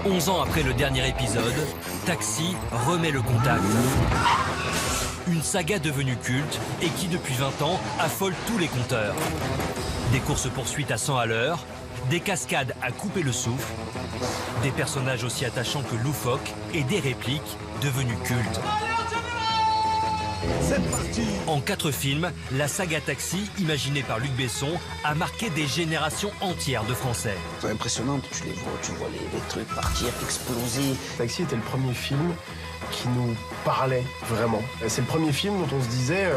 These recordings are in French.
11 ans après le dernier épisode, Taxi remet le contact. Une saga devenue culte et qui, depuis 20 ans, affole tous les compteurs. Des courses-poursuites à 100 à l'heure, des cascades à couper le souffle, des personnages aussi attachants que loufoques et des répliques devenues cultes. C'est parti! En 4 films, la saga Taxi, imaginée par Luc Besson, a marqué des générations entières de Français. C'est impressionnant, tu vois les trucs partir, exploser. Taxi était le premier film qui nous parlait vraiment. C'est le premier film dont on se disait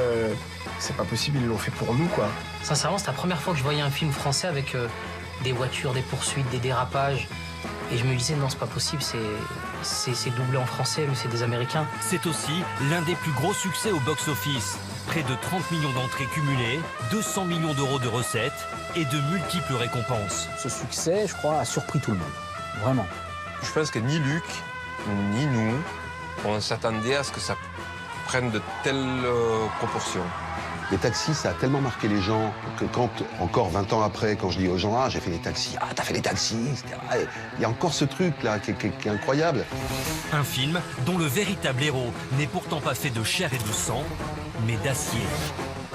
c'est pas possible, ils l'ont fait pour nous, quoi. Sincèrement, c'est la première fois que je voyais un film français avec des voitures, des poursuites, des dérapages. Et je me disais, non, c'est pas possible, c'est doublé en français, mais c'est des Américains. C'est aussi l'un des plus gros succès au box-office. Près de 30 millions d'entrées cumulées, 200 millions d'euros de recettes et de multiples récompenses. Ce succès, je crois, a surpris tout le monde. Vraiment. Je pense que ni Luc, ni nous, on s'attendait à ce que ça prenne de telles proportions. Les taxis, ça a tellement marqué les gens que quand, encore 20 ans après, quand je dis aux gens « Ah, j'ai fait les taxis, ah, t'as fait les taxis », etc. Il y a encore ce truc-là qui est incroyable. Un film dont le véritable héros n'est pourtant pas fait de chair et de sang, mais d'acier.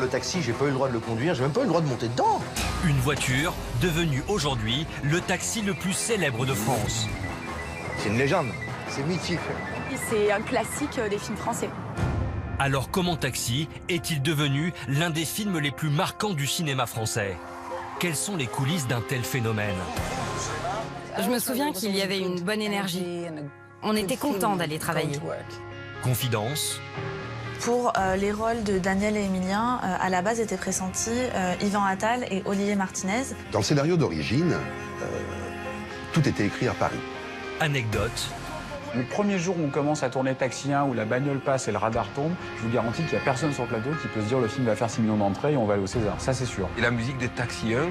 Le taxi, j'ai pas eu le droit de le conduire, j'ai même pas eu le droit de monter dedans. Une voiture devenue aujourd'hui le taxi le plus célèbre de France. C'est une légende, c'est mythique. C'est un classique des films français. Alors comment Taxi est-il devenu l'un des films les plus marquants du cinéma français? Quelles sont les coulisses d'un tel phénomène? Je me souviens qu'il y avait une bonne énergie. On était contents d'aller travailler. Confidence. Pour les rôles de Daniel et Emilien, à la base étaient pressentis Yvan Attal et Olivier Martinez. Dans le scénario d'origine, tout était écrit à Paris. Anecdote. Le premier jour où on commence à tourner Taxi 1, où la bagnole passe et le radar tombe, je vous garantis qu'il n'y a personne sur le plateau qui peut se dire le film va faire 6 millions d'entrées et on va aller au César. Ça, c'est sûr. Et la musique de Taxi 1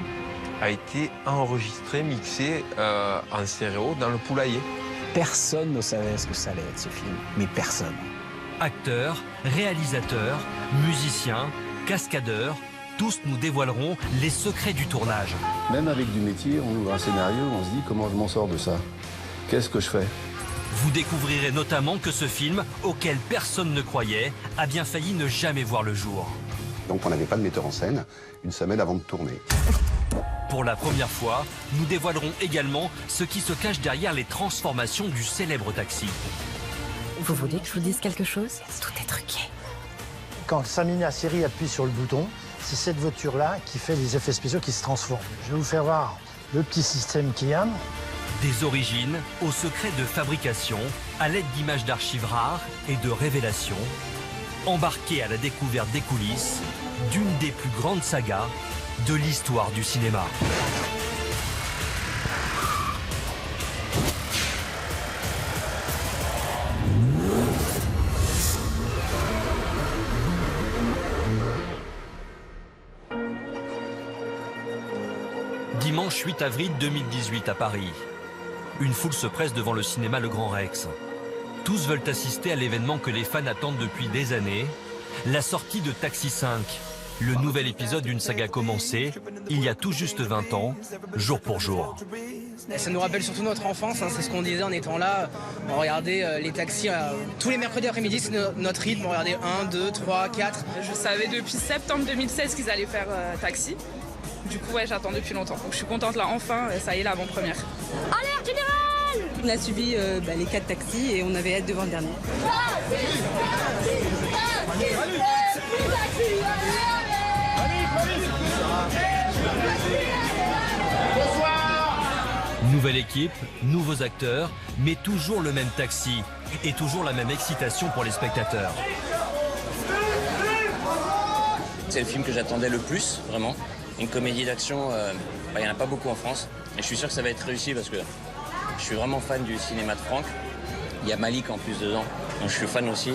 a été enregistrée, mixée en stéréo dans le poulailler. Personne ne savait ce que ça allait être, ce film. Mais personne. Acteurs, réalisateurs, musiciens, cascadeurs, tous nous dévoileront les secrets du tournage. Même avec du métier, on ouvre un scénario, on se dit comment je m'en sors de ça? Qu'est-ce que je fais? Vous découvrirez notamment que ce film, auquel personne ne croyait, a bien failli ne jamais voir le jour. Donc on n'avait pas de metteur en scène une semaine avant de tourner. Pour la première fois, nous dévoilerons également ce qui se cache derrière les transformations du célèbre Taxi. Vous voulez que je vous dise quelque chose? Tout est truqué. Quand Samina Seri appuie sur le bouton, c'est cette voiture-là qui fait les effets spéciaux qui se transforment. Je vais vous faire voir le petit système qu'il y a. Des origines aux secrets de fabrication, à l'aide d'images d'archives rares et de révélations, embarqués à la découverte des coulisses d'une des plus grandes sagas de l'histoire du cinéma. Dimanche 8 avril 2018 à Paris. Une foule se presse devant le cinéma Le Grand Rex. Tous veulent assister à l'événement que les fans attendent depuis des années, la sortie de Taxi 5, le nouvel épisode d'une saga commencée il y a tout juste 20 ans, jour pour jour. Ça nous rappelle surtout notre enfance, hein, c'est ce qu'on disait en étant là. On regardait les taxis tous les mercredis après-midi, c'est notre rythme, on regardait 1, 2, 3, 4. Je savais depuis septembre 2016 qu'ils allaient faire Taxi. Du coup, ouais, j'attends depuis longtemps. Donc, je suis contente là, enfin, ça y est, l'avant-première. Alerte générale! On a subi les 4 taxis et on avait hâte de voir le dernier. Nouvelle équipe, nouveaux acteurs, mais toujours le même Taxi et toujours la même excitation pour les spectateurs. C'est le film que j'attendais le plus, vraiment. Une comédie d'action, il n'y en a pas beaucoup en France. Et je suis sûr que ça va être réussi parce que je suis vraiment fan du cinéma de Franck. Il y a Malik en plus dedans, donc je suis fan aussi.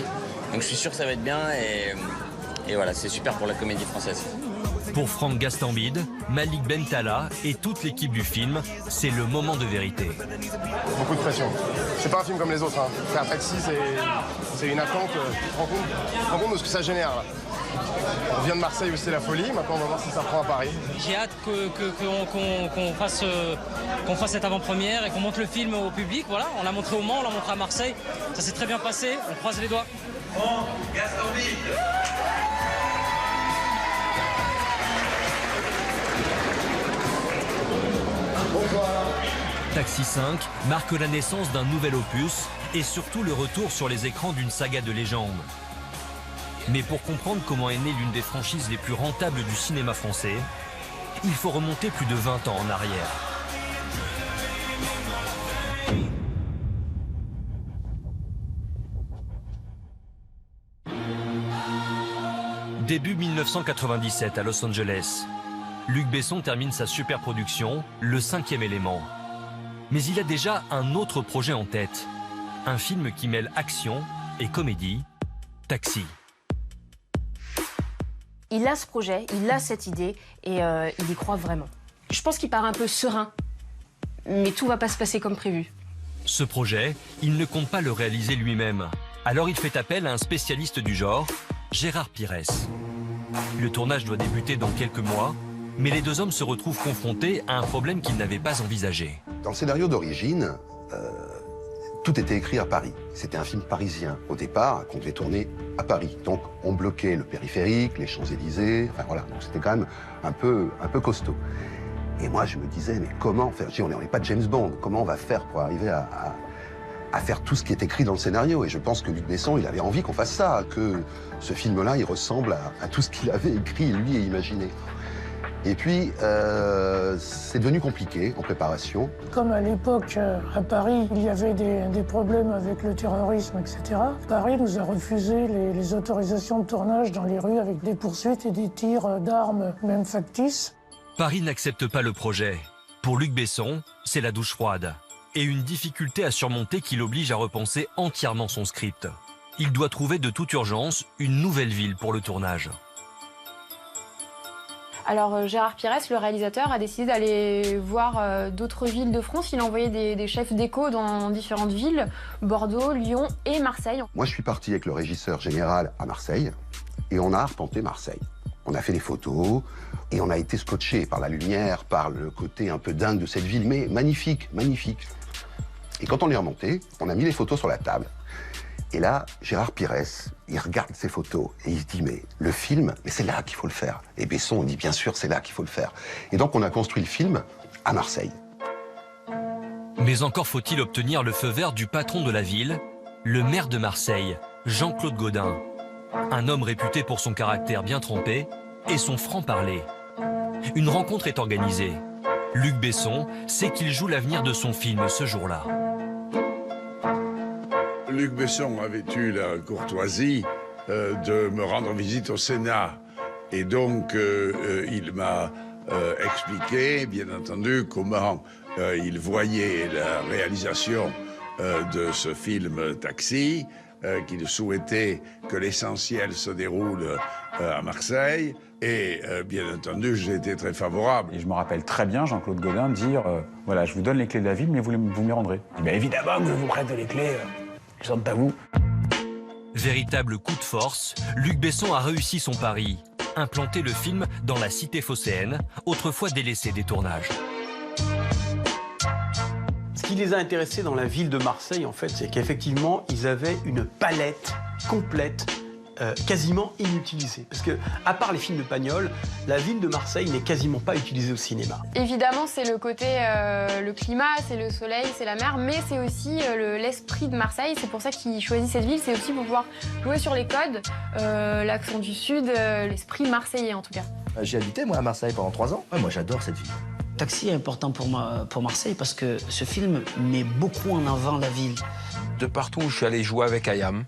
Donc je suis sûr que ça va être bien et voilà, c'est super pour la comédie française. Pour Franck Gastambide, Malik Bentala et toute l'équipe du film, c'est le moment de vérité. Beaucoup de pression. C'est pas un film comme les autres. Hein. Faire Taxi, c'est une attente. Tu te rends compte de ce que ça génère là. On vient de Marseille où c'est la folie, maintenant on va voir si ça prend à Paris. J'ai hâte qu'on fasse cette avant-première et qu'on montre le film au public. Voilà, on l'a montré au Mans, on l'a montré à Marseille. Ça s'est très bien passé, on croise les doigts. Bon, Gaston-Ville. Taxi 5 marque la naissance d'un nouvel opus et surtout le retour sur les écrans d'une saga de légende. Mais pour comprendre comment est née l'une des franchises les plus rentables du cinéma français, il faut remonter plus de 20 ans en arrière. Début 1997 à Los Angeles. Luc Besson termine sa superproduction, Le 5e élément. Mais il a déjà un autre projet en tête. Un film qui mêle action et comédie, Taxi. Il a ce projet, il a cette idée et il y croit vraiment. Je pense qu'il part un peu serein, mais tout va pas se passer comme prévu. Ce projet, il ne compte pas le réaliser lui-même. Alors il fait appel à un spécialiste du genre, Gérard Pires. Le tournage doit débuter dans quelques mois, mais les deux hommes se retrouvent confrontés à un problème qu'ils n'avaient pas envisagé. Dans le scénario d'origine, tout était écrit à Paris. C'était un film parisien. Au départ, qu'on devait tourner à Paris. Donc, on bloquait le périphérique, les Champs-Élysées, enfin voilà. Donc, c'était quand même un peu costaud. Et moi, je me disais, mais comment faire? On n'est pas James Bond. Comment on va faire pour arriver à faire tout ce qui est écrit dans le scénario? Et je pense que Luc Besson, il avait envie qu'on fasse ça, que ce film-là, il ressemble à tout ce qu'il avait écrit, lui, et imaginé. Et puis, c'est devenu compliqué en préparation. Comme à l'époque, à Paris, il y avait des problèmes avec le terrorisme, etc. Paris nous a refusé les autorisations de tournage dans les rues avec des poursuites et des tirs d'armes, même factices. Paris n'accepte pas le projet. Pour Luc Besson, c'est la douche froide. Et une difficulté à surmonter qui l'oblige à repenser entièrement son script. Il doit trouver de toute urgence une nouvelle ville pour le tournage. Alors Gérard Pires, le réalisateur, a décidé d'aller voir d'autres villes de France. Il a envoyé des chefs d'écho dans différentes villes, Bordeaux, Lyon et Marseille. Moi, je suis parti avec le régisseur général à Marseille et on a arpenté Marseille. On a fait des photos et on a été scotché par la lumière, par le côté un peu dingue de cette ville, mais magnifique, magnifique. Et quand on est remonté, on a mis les photos sur la table. Et là, Gérard Pires, il regarde ces photos et il se dit, mais le film, mais c'est là qu'il faut le faire. Et Besson, on dit, bien sûr, c'est là qu'il faut le faire. Et donc, on a construit le film à Marseille. Mais encore faut-il obtenir le feu vert du patron de la ville, le maire de Marseille, Jean-Claude Gaudin. Un homme réputé pour son caractère bien trempé et son franc-parler. Une rencontre est organisée. Luc Besson sait qu'il joue l'avenir de son film ce jour-là. Luc Besson avait eu la courtoisie de me rendre visite au Sénat. Et donc, il m'a expliqué, bien entendu, comment il voyait la réalisation de ce film Taxi, qu'il souhaitait que l'essentiel se déroule à Marseille. Et bien entendu, j'ai été très favorable. Et je me rappelle très bien Jean-Claude Gaudin dire voilà, je vous donne les clés de la ville, mais vous me les rendrez. Je dis, ben évidemment que je vous prête les clés. Je sens à vous. Véritable coup de force, Luc Besson a réussi son pari. Implanter le film dans la cité phocéenne, autrefois délaissée des tournages. Ce qui les a intéressés dans la ville de Marseille, en fait, c'est qu'effectivement, ils avaient une palette complète, quasiment inutilisée. Parce que, à part les films de Pagnol, la ville de Marseille n'est quasiment pas utilisée au cinéma. Évidemment, c'est le côté, le climat, c'est le soleil, c'est la mer, mais c'est aussi l'esprit de Marseille. C'est pour ça qu'ils choisissent cette ville, c'est aussi pour pouvoir jouer sur les codes, l'accent du Sud, l'esprit marseillais en tout cas. J'ai habité, moi, à Marseille pendant 3 ans. Ouais, moi, j'adore cette ville. Taxi est important pour Marseille parce que ce film met beaucoup en avant la ville. De partout où je suis allé jouer avec Ayam,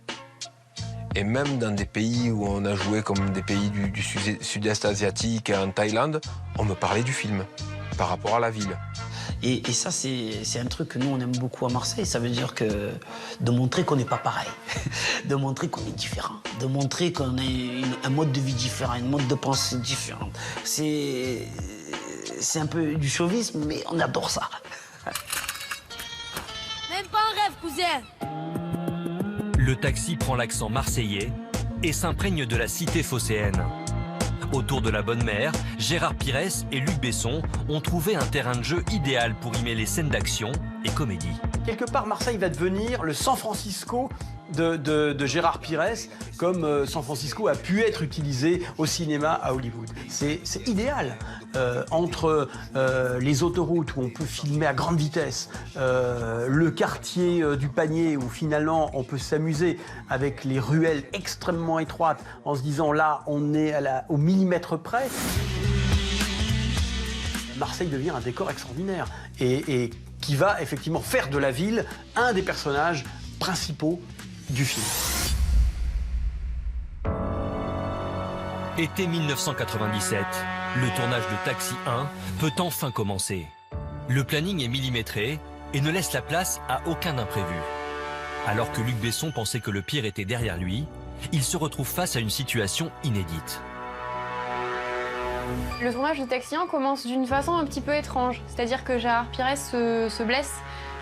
et même dans des pays où on a joué comme des pays du sud-est asiatique, en Thaïlande, on me parlait du film par rapport à la ville. Et ça, c'est un truc que nous, on aime beaucoup à Marseille. Ça veut dire que de montrer qu'on n'est pas pareil, de montrer qu'on est différent, de montrer qu'on a un mode de vie différent, un mode de pensée différent. C'est un peu du chauvisme, mais on adore ça. Même pas un rêve, cousin. Le Taxi prend l'accent marseillais et s'imprègne de la cité phocéenne. Autour de la Bonne Mère, Gérard Pires et Luc Besson ont trouvé un terrain de jeu idéal pour y mêler scènes d'action et comédie. Quelque part, Marseille va devenir le San Francisco de Gérard Pires, comme San Francisco a pu être utilisé au cinéma à Hollywood. C'est idéal. Entre les autoroutes où on peut filmer à grande vitesse, le quartier du Panier où finalement on peut s'amuser avec les ruelles extrêmement étroites en se disant là on est au millimètre près. Marseille devient un décor extraordinaire et qui va effectivement faire de la ville un des personnages principaux du film. Été 1997, le tournage de Taxi 1 peut enfin commencer. Le planning est millimétré et ne laisse la place à aucun imprévu. Alors que Luc Besson pensait que le pire était derrière lui, il se retrouve face à une situation inédite. Le tournage de Taxi 1 commence d'une façon un petit peu étrange. C'est-à-dire que Gérard Pires se blesse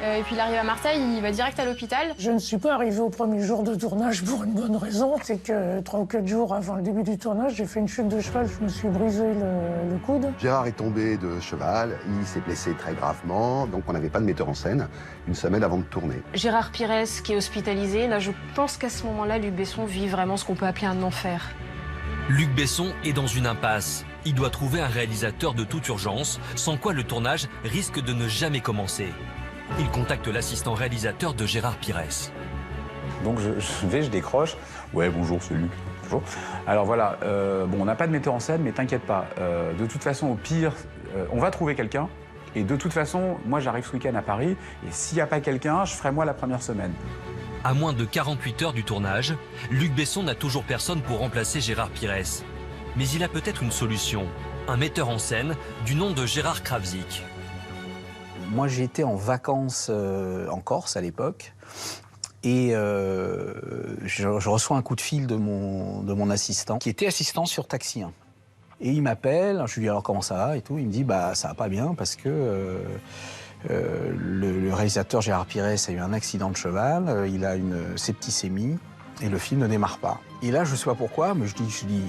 et puis il arrive à Marseille, il va direct à l'hôpital. Je ne suis pas arrivé au premier jour de tournage pour une bonne raison. C'est que 3 ou 4 jours avant le début du tournage, j'ai fait une chute de cheval, je me suis brisé le coude. Gérard est tombé de cheval, il s'est blessé très gravement, donc on n'avait pas de metteur en scène une semaine avant de tourner. Gérard Pires qui est hospitalisé, là je pense qu'à ce moment-là, Luc Besson vit vraiment ce qu'on peut appeler un enfer. Luc Besson est dans une impasse. Il doit trouver un réalisateur de toute urgence, sans quoi le tournage risque de ne jamais commencer. Il contacte l'assistant réalisateur de Gérard Pires. Donc je décroche. Ouais, bonjour, c'est Luc. Bonjour. Alors voilà, bon, on n'a pas de metteur en scène, mais t'inquiète pas. De toute façon, au pire, on va trouver quelqu'un. Et de toute façon, moi j'arrive ce week-end à Paris. Et s'il n'y a pas quelqu'un, je ferai moi la première semaine. À moins de 48 heures du tournage, Luc Besson n'a toujours personne pour remplacer Gérard Pires. Mais il a peut-être une solution. Un metteur en scène du nom de Gérard Krawczyk. Moi, j'étais en vacances en Corse à l'époque. Et je reçois un coup de fil de mon assistant, qui était assistant sur Taxi 1. Et il m'appelle, je lui dis alors comment ça va et tout. Il me dit bah ça va pas bien parce que le réalisateur Gérard Pires a eu un accident de cheval, il a une septicémie et le film ne démarre pas. Et là je sais pas pourquoi, mais je dis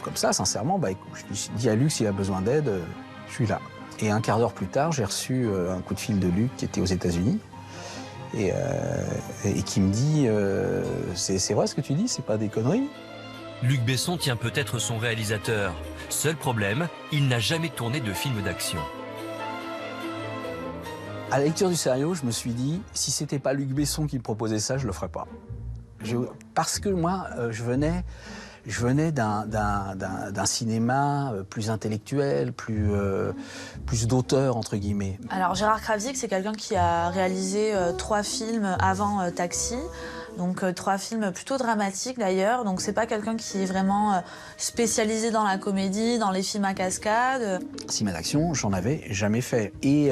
comme ça sincèrement, bah écoute, je dis à Luc s'il a besoin d'aide, je suis là. Et un quart d'heure plus tard, j'ai reçu un coup de fil de Luc qui était aux États-Unis. Et qui me dit c'est vrai ce que tu dis, c'est pas des conneries. Luc Besson tient peut-être son réalisateur. Seul problème, il n'a jamais tourné de film d'action. À la lecture du scénario, je me suis dit, si c'était pas Luc Besson qui me proposait ça, je le ferais pas. Parce que moi, je venais d'un cinéma plus intellectuel, plus d'auteur, entre guillemets. Alors Gérard Krawczyk, c'est quelqu'un qui a réalisé 3 films avant Taxi. Donc 3 films plutôt dramatiques d'ailleurs. Donc c'est pas quelqu'un qui est vraiment spécialisé dans la comédie, dans les films à cascade. Cinéma d'action, j'en avais jamais fait. Et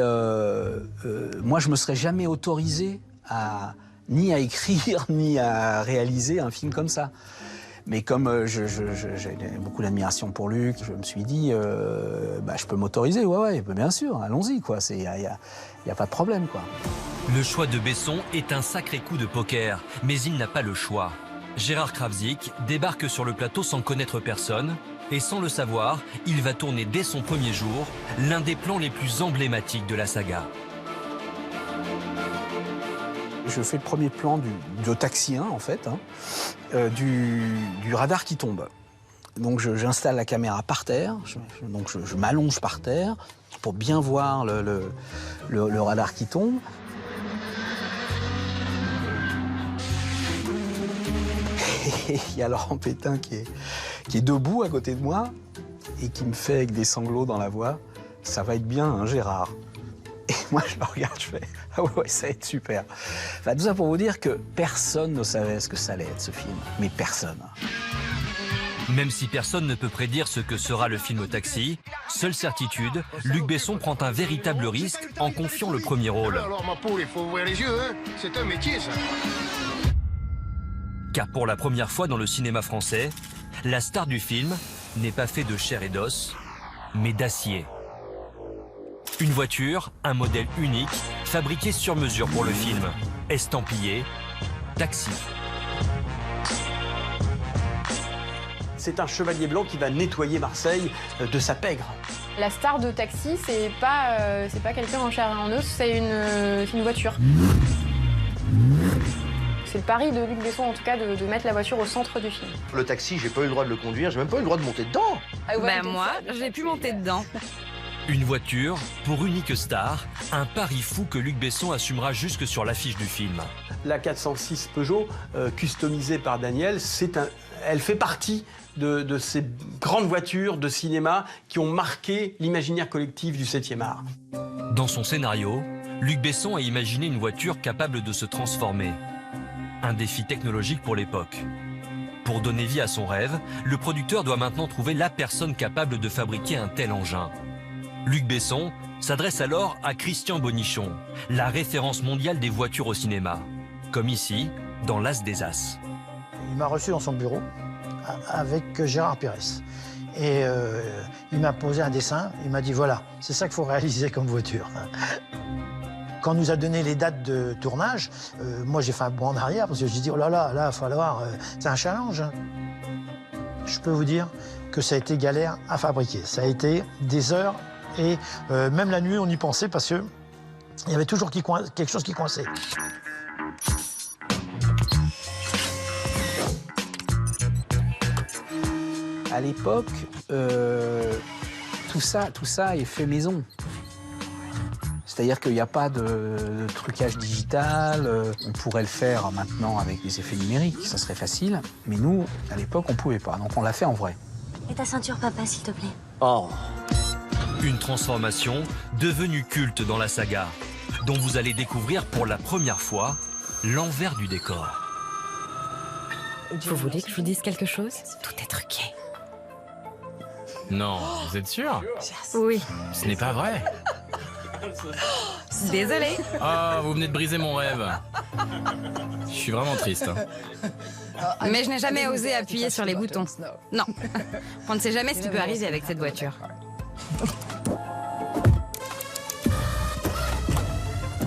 moi, je me serais jamais autorisé ni à écrire, ni à réaliser un film comme ça. Mais comme j'ai beaucoup d'admiration pour Luc, je me suis dit, je peux m'autoriser, ouais, bien sûr, allons-y, quoi. Il n'y a pas de problème, quoi. Le choix de Besson est un sacré coup de poker, mais il n'a pas le choix. Gérard Krawczyk débarque sur le plateau sans connaître personne, et sans le savoir, il va tourner dès son premier jour l'un des plans les plus emblématiques de la saga. Je fais le premier plan de Taxi 1, en fait, du radar qui tombe. Donc j'installe la caméra par terre, je m'allonge par terre pour bien voir le radar qui tombe. Et il y a Laurent Pétain qui est debout à côté de moi et qui me fait avec des sanglots dans la voix « Ça va être bien, hein, Gérard ?» Et moi, je le regarde, je fais « Ah ouais, ça va être super ». Enfin, tout ça pour vous dire que personne ne savait ce que ça allait être, ce film. Mais personne. Même si personne ne peut prédire ce que sera le film Taxi, seule certitude, Luc Besson prend un véritable risque en confiant le premier rôle. Alors ma poule, il faut ouvrir les yeux, hein. C'est un métier, ça. Car pour la première fois dans le cinéma français, la star du film n'est pas faite de chair et d'os, mais d'acier. Une voiture, un modèle unique, fabriqué sur mesure pour le film, estampillé Taxi. c'est un chevalier blanc qui va nettoyer Marseille de sa pègre. La star de Taxi, c'est pas quelqu'un en chair et en os, c'est une voiture. C'est le pari de Luc Besson, en tout cas, de mettre la voiture au centre du film. Le taxi, j'ai pas eu le droit de le conduire, j'ai même pas eu le droit de monter dedans. Moi, j'ai pu monter dedans. Une voiture pour unique star, un pari fou que Luc Besson assumera jusque sur l'affiche du film. La 406 Peugeot, customisée par Daniel, elle fait partie de ces grandes voitures de cinéma qui ont marqué l'imaginaire collectif du 7e art. Dans son scénario, Luc Besson a imaginé une voiture capable de se transformer. Un défi technologique pour l'époque. Pour donner vie à son rêve, le producteur doit maintenant trouver la personne capable de fabriquer un tel engin. Luc Besson s'adresse alors à Christian Bonichon, la référence mondiale des voitures au cinéma. Comme ici, dans L'As des As. Il m'a reçu dans son bureau avec Gérard Pires. Et il m'a posé un dessin, il m'a dit voilà, c'est ça qu'il faut réaliser comme voiture. Quand on nous a donné les dates de tournage, moi j'ai fait un bond en arrière parce que j'ai dit oh là là, il va falloir, c'est un challenge. Je peux vous dire que ça a été galère à fabriquer. Ça a été des heures et même la nuit on y pensait parce que il y avait toujours quelque chose qui coinçait. À l'époque, tout ça est fait maison. C'est-à-dire qu'il n'y a pas de trucage digital. On pourrait le faire maintenant avec des effets numériques, ça serait facile. Mais nous, à l'époque, on ne pouvait pas. Donc on l'a fait en vrai. Et ta ceinture, papa, s'il te plaît. Oh. Une transformation devenue culte dans la saga, dont vous allez découvrir pour la première fois l'envers du décor. Vous voulez que je vous dise quelque chose? Tout est truqué. Non, vous êtes sûr? Oui. Ce n'est pas vrai. Désolée. Ah, vous venez de briser mon rêve. Je suis vraiment triste. Mais je n'ai jamais osé appuyer sur les boutons. Non. On ne sait jamais ce qui peut arriver avec cette voiture.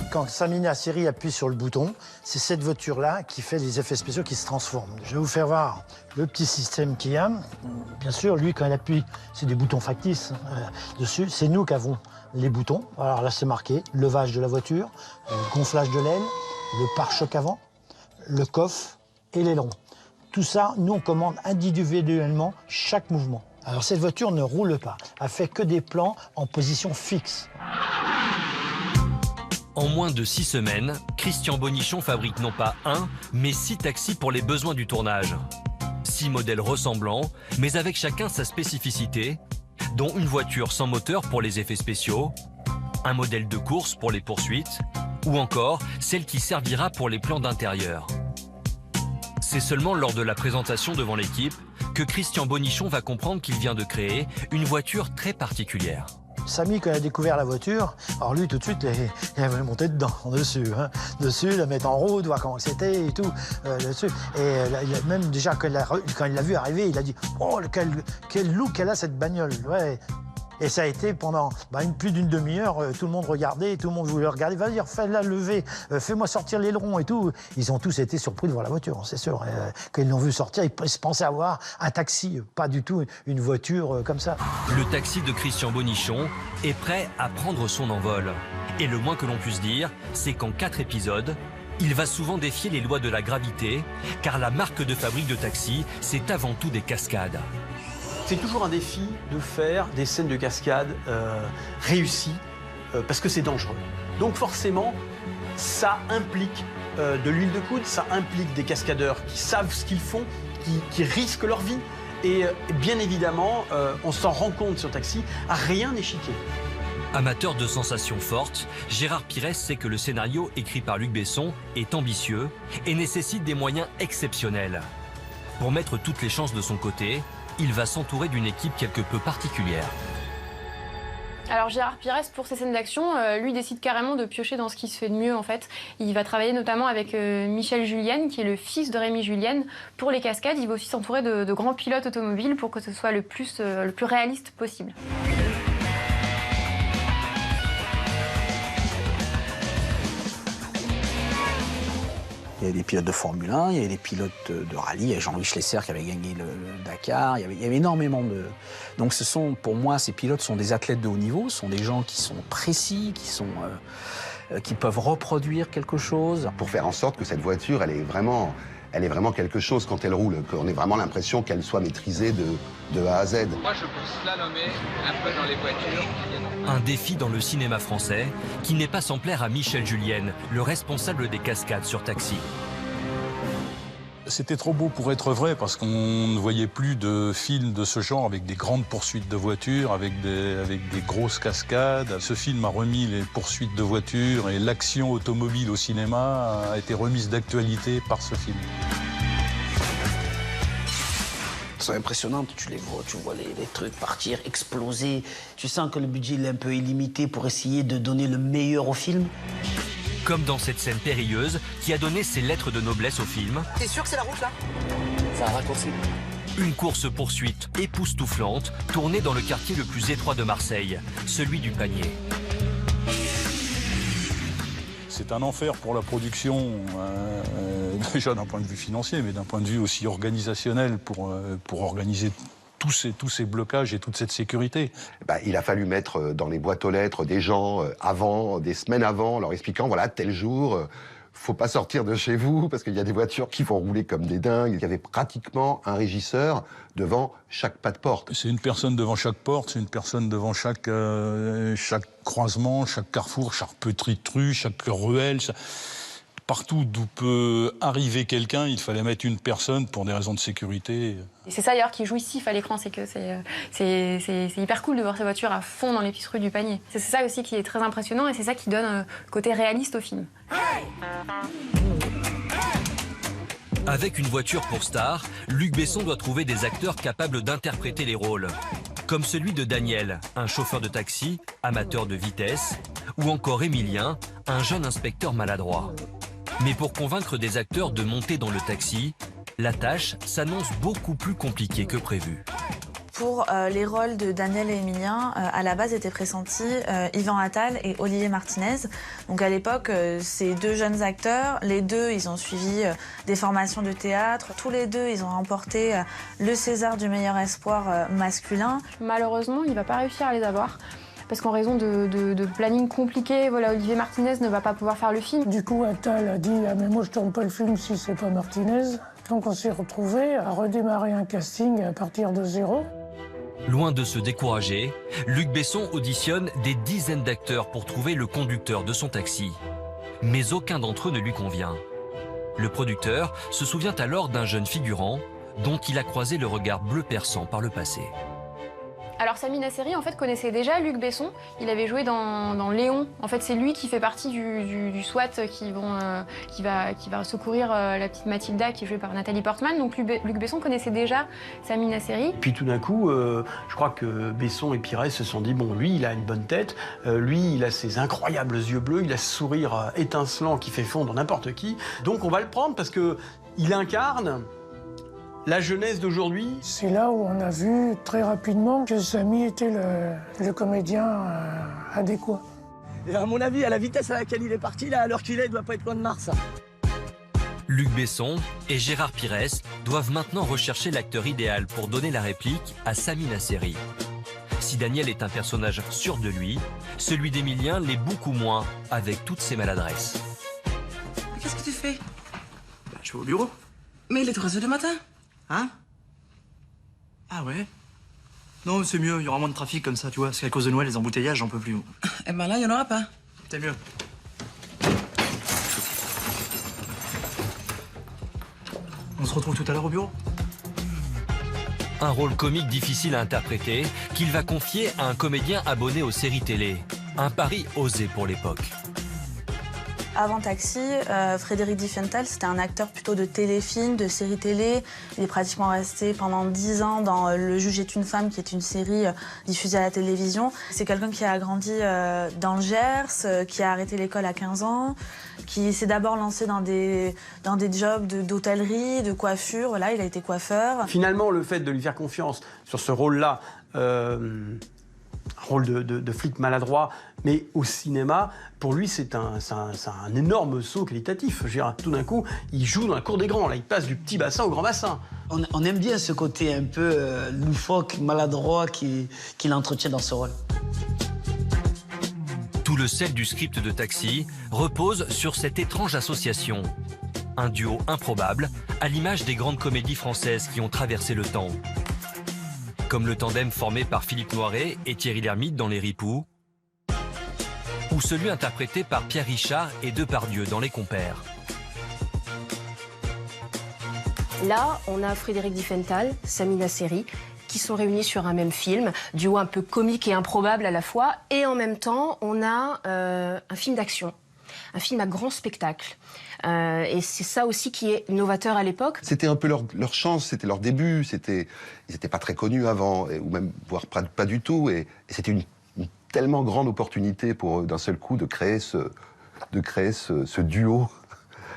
Quand Samina Seri appuie sur le bouton, c'est cette voiture-là qui fait les effets spéciaux qui se transforment. Je vais vous faire voir le petit système qu'il y a. Bien sûr, lui, quand il appuie, c'est des boutons factices dessus. C'est nous qui avons les boutons. Alors là, c'est marqué levage de la voiture, gonflage de l'aile, le pare-choc avant, le coffre et l'aileron. Tout ça, nous, on commande individuellement chaque mouvement. Alors cette voiture ne roule pas. Elle fait que des plans en position fixe. En moins de 6 semaines, Christian Bonichon fabrique non pas 1, mais 6 taxis pour les besoins du tournage. 6 modèles ressemblants, mais avec chacun sa spécificité, dont une voiture sans moteur pour les effets spéciaux, un modèle de course pour les poursuites, ou encore celle qui servira pour les plans d'intérieur. C'est seulement lors de la présentation devant l'équipe que Christian Bonichon va comprendre qu'il vient de créer une voiture très particulière. Samy, quand il a découvert la voiture, alors lui, tout de suite, il avait monté dedans, dessus. Dessus, la mettre en route, voir comment c'était et tout, dessus. Et même déjà, quand il l'a vu arriver, il a dit « Oh, quel look elle a, cette bagnole !» Ouais. Et ça a été pendant plus d'une demi-heure, tout le monde regardait, tout le monde voulait regarder. Vas-y, refais-la lever, fais-moi sortir l'aileron et tout. Ils ont tous été surpris de voir la voiture, c'est sûr. Quand ils l'ont vu sortir, ils se pensaient avoir un taxi, pas du tout une voiture comme ça. Le taxi de Christian Bonichon est prêt à prendre son envol. Et le moins que l'on puisse dire, c'est qu'en 4 épisodes, il va souvent défier les lois de la gravité, car la marque de fabrique de taxi, c'est avant tout des cascades. C'est toujours un défi de faire des scènes de cascade réussies, parce que c'est dangereux. Donc forcément, ça implique de l'huile de coude, ça implique des cascadeurs qui savent ce qu'ils font, qui risquent leur vie. Et bien évidemment, on s'en rend compte sur Taxi, rien n'est chiqué. Amateur de sensations fortes, Gérard Pires sait que le scénario écrit par Luc Besson est ambitieux et nécessite des moyens exceptionnels. Pour mettre toutes les chances de son côté, il va s'entourer d'une équipe quelque peu particulière. Alors Gérard Pires, pour ses scènes d'action, lui décide carrément de piocher dans ce qui se fait de mieux en fait. Il va travailler notamment avec Michel Julienne, qui est le fils de Rémi Julienne. Pour les cascades, il va aussi s'entourer de grands pilotes automobiles pour que ce soit le plus réaliste possible. Il y a des pilotes de Formule 1, il y avait les pilotes de rallye, il y avait Jean-Louis Schlesser qui avait gagné le Dakar, il y avait énormément de... Donc pour moi, ces pilotes sont des athlètes de haut niveau, sont des gens qui sont précis, qui peuvent reproduire quelque chose. Pour faire en sorte que cette voiture, elle est vraiment quelque chose quand elle roule, qu'on ait vraiment l'impression qu'elle soit maîtrisée de A à Z. Moi, je peux slalomer un peu dans les voitures. Un défi dans le cinéma français qui n'est pas sans plaire à Michel Julienne, le responsable des cascades sur Taxi. C'était trop beau pour être vrai parce qu'on ne voyait plus de films de ce genre avec des grandes poursuites de voitures, avec des grosses cascades. Ce film a remis les poursuites de voitures et l'action automobile au cinéma a été remise d'actualité par ce film. C'est impressionnant, tu vois les trucs partir, exploser. Tu sens que le budget il est un peu illimité pour essayer de donner le meilleur au film. Comme dans cette scène périlleuse qui a donné ses lettres de noblesse au film. T'es sûr que c'est la route là? C'est un raccourci. Une course-poursuite époustouflante tournée dans le quartier le plus étroit de Marseille, celui du Panier. C'est un enfer pour la production, déjà d'un point de vue financier, mais d'un point de vue aussi organisationnel pour organiser tous ces blocages et toute cette sécurité. Il a fallu mettre dans les boîtes aux lettres des gens des semaines avant, leur expliquant, voilà, tel jour, faut pas sortir de chez vous parce qu'il y a des voitures qui vont rouler comme des dingues. Il y avait pratiquement un régisseur devant chaque pas de porte. C'est une personne devant chaque porte, c'est une personne devant chaque croisement, chaque carrefour, chaque petite rue, chaque ruelle. Partout d'où peut arriver quelqu'un, il fallait mettre une personne pour des raisons de sécurité. Et c'est ça d'ailleurs qui est jouissif à l'écran, c'est que c'est hyper cool de voir ces voitures à fond dans les petites rues du Panier. C'est ça aussi qui est très impressionnant et c'est ça qui donne le côté réaliste au film. Avec une voiture pour star, Luc Besson doit trouver des acteurs capables d'interpréter les rôles. Comme celui de Daniel, un chauffeur de taxi, amateur de vitesse, ou encore Émilien, un jeune inspecteur maladroit. Mais pour convaincre des acteurs de monter dans le taxi, la tâche s'annonce beaucoup plus compliquée que prévu. Pour les rôles de Daniel et Émilien, à la base étaient pressentis Yvan Attal et Olivier Martinez. Donc à l'époque, ces deux jeunes acteurs, les deux, ils ont suivi des formations de théâtre. Tous les deux, ils ont remporté le César du meilleur espoir masculin. Malheureusement, il ne va pas réussir à les avoir. Parce qu'en raison de planning compliqué, voilà, Olivier Martinez ne va pas pouvoir faire le film. Du coup, Attal a dit « Ah mais moi je tourne pas le film si c'est pas Martinez ». Donc on s'est retrouvés à redémarrer un casting à partir de zéro. Loin de se décourager, Luc Besson auditionne des dizaines d'acteurs pour trouver le conducteur de son taxi. Mais aucun d'entre eux ne lui convient. Le producteur se souvient alors d'un jeune figurant dont il a croisé le regard bleu perçant par le passé. Alors Sami Nasseri en fait connaissait déjà Luc Besson, il avait joué dans Léon. En fait c'est lui qui fait partie du SWAT qui va secourir la petite Mathilda qui est jouée par Nathalie Portman. Donc Luc Besson connaissait déjà Sami Nasseri. Puis tout d'un coup, je crois que Besson et Pires se sont dit bon lui il a une bonne tête, lui il a ses incroyables yeux bleus, il a ce sourire étincelant qui fait fondre n'importe qui. Donc on va le prendre parce que il incarne la jeunesse d'aujourd'hui. C'est là où on a vu très rapidement que Sami était le comédien adéquat. Et à mon avis, à la vitesse à laquelle il est parti, là, à l'heure qu'il est, il doit pas être loin de Mars. Luc Besson et Gérard Pires doivent maintenant rechercher l'acteur idéal pour donner la réplique à Sami Nasseri. Si Daniel est un personnage sûr de lui, celui d'Émilien l'est beaucoup moins, avec toutes ses maladresses. Qu'est-ce que tu fais? Je vais au bureau. Mais il est 3h du matin. Hein? Ah ouais? Non, c'est mieux, il y aura moins de trafic comme ça, tu vois, parce qu'à cause de Noël, les embouteillages, j'en peux plus. Eh ben là, il n'y en aura pas. C'est mieux. On se retrouve tout à l'heure au bureau. Un rôle comique difficile à interpréter qu'il va confier à un comédien abonné aux séries télé. Un pari osé pour l'époque. Avant Taxi, Frédéric Diffenthal, c'était un acteur plutôt de téléfilm, de série télé. Il est pratiquement resté pendant 10 ans dans Le Juge est une femme, qui est une série diffusée à la télévision. C'est quelqu'un qui a grandi dans le Gers, qui a arrêté l'école à 15 ans, qui s'est d'abord lancé dans des jobs d'hôtellerie, de coiffure. Voilà, il a été coiffeur. Finalement, le fait de lui faire confiance sur ce rôle-là, rôle de flic maladroit, mais au cinéma, pour lui, c'est un énorme saut qualitatif. Je veux dire, tout d'un coup, il joue dans la cour des grands. Là, il passe du petit bassin au grand bassin. On aime bien ce côté un peu loufoque, maladroit qu'il entretient dans ce rôle. Tout le sel du script de Taxi repose sur cette étrange association. Un duo improbable, à l'image des grandes comédies françaises qui ont traversé le temps. Comme le tandem formé par Philippe Noiret et Thierry Lhermitte dans Les Ripoux, ou celui interprété par Pierre Richard et Depardieu dans Les Compères. Là, on a Frédéric Diffenthal, Samina Seri, qui sont réunis sur un même film, duo un peu comique et improbable à la fois, et en même temps, on a un film d'action, un film à grand spectacle. Et c'est ça aussi qui est novateur à l'époque. C'était un peu leur chance, c'était leur début, ils n'étaient pas très connus avant, ou même voire pas du tout, et c'était une tellement grande opportunité pour eux d'un seul coup de créer ce duo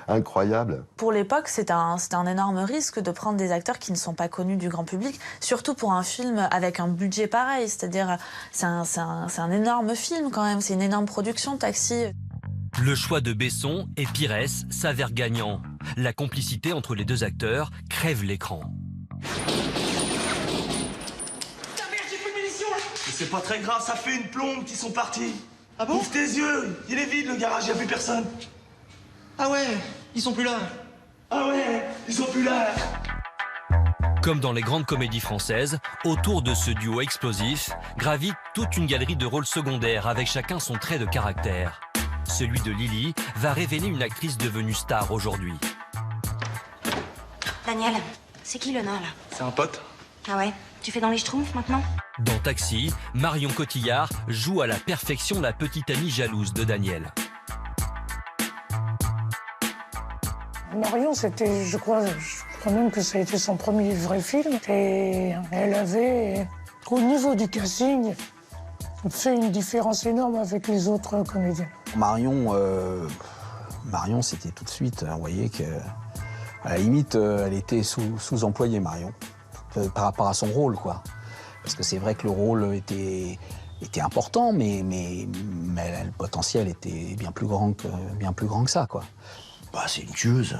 incroyable. Pour l'époque, c'est un énorme risque de prendre des acteurs qui ne sont pas connus du grand public, surtout pour un film avec un budget pareil, c'est-à-dire c'est un énorme film quand même, c'est une énorme production, Taxi. Le choix de Besson et Pires s'avère gagnant. La complicité entre les deux acteurs crève l'écran. C'est pas très grave, ça fait une plombe qu'ils sont partis. Ah bon? Ouvre tes yeux, il est vide le garage, il n'y a plus personne. Ah ouais, ils sont plus là. Ah ouais, ils sont plus là. Comme dans les grandes comédies françaises, autour de ce duo explosif gravite toute une galerie de rôles secondaires avec chacun son trait de caractère. Celui de Lily va révéler une actrice devenue star aujourd'hui. Daniel, c'est qui le nain là? C'est un pote. Ah ouais? Tu fais dans les schtroumpfs maintenant? Dans Taxi, Marion Cotillard joue à la perfection la petite amie jalouse de Daniel. Marion, c'était, je crois même que ça a été son premier vrai film. Et elle avait, au niveau du casting, fait une différence énorme avec les autres comédiens. Marion, c'était tout de suite, on voyait qu'à la limite, elle était sous-employée, Marion, par rapport à son rôle, quoi. Parce que c'est vrai que le rôle était important, mais le potentiel était bien plus grand que ça, quoi. Bah, c'est une tueuse.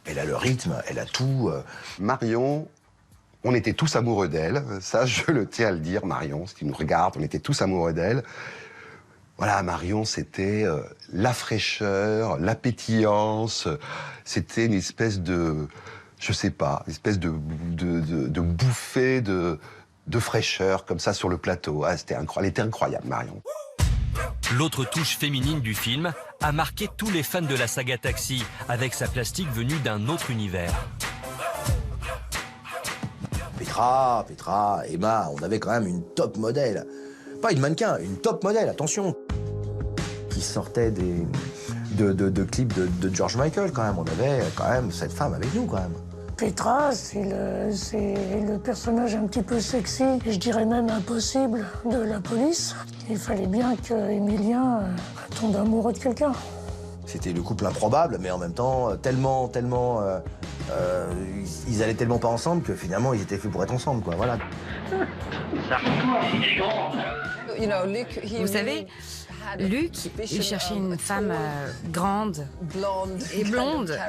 Elle a le rythme, elle a tout. Marion, on était tous amoureux d'elle. Ça, je le tiens à le dire, Marion, si tu nous regardes, on était tous amoureux d'elle. Voilà, Marion, c'était la fraîcheur, la pétillance. C'était une espèce de, je sais pas, une espèce de bouffée de fraîcheur, comme ça, sur le plateau. Ah, c'était incroyable. Elle était incroyable, Marion. L'autre touche féminine du film a marqué tous les fans de la saga Taxi, avec sa plastique venue d'un autre univers. Petra, Emma, on avait quand même une top modèle. Pas une mannequin, une top modèle, attention. Qui sortait de clips de George Michael, quand même. On avait quand même cette femme avec nous, quand même. Petra, c'est le personnage un petit peu sexy, et je dirais même impossible, de la police. Il fallait bien qu'Emilien tombe amoureux de quelqu'un. C'était le couple improbable, mais en même temps, ils allaient tellement pas ensemble que finalement, ils étaient faits pour être ensemble, quoi, voilà. Vous savez, Luc, il cherchait une femme grande et blonde.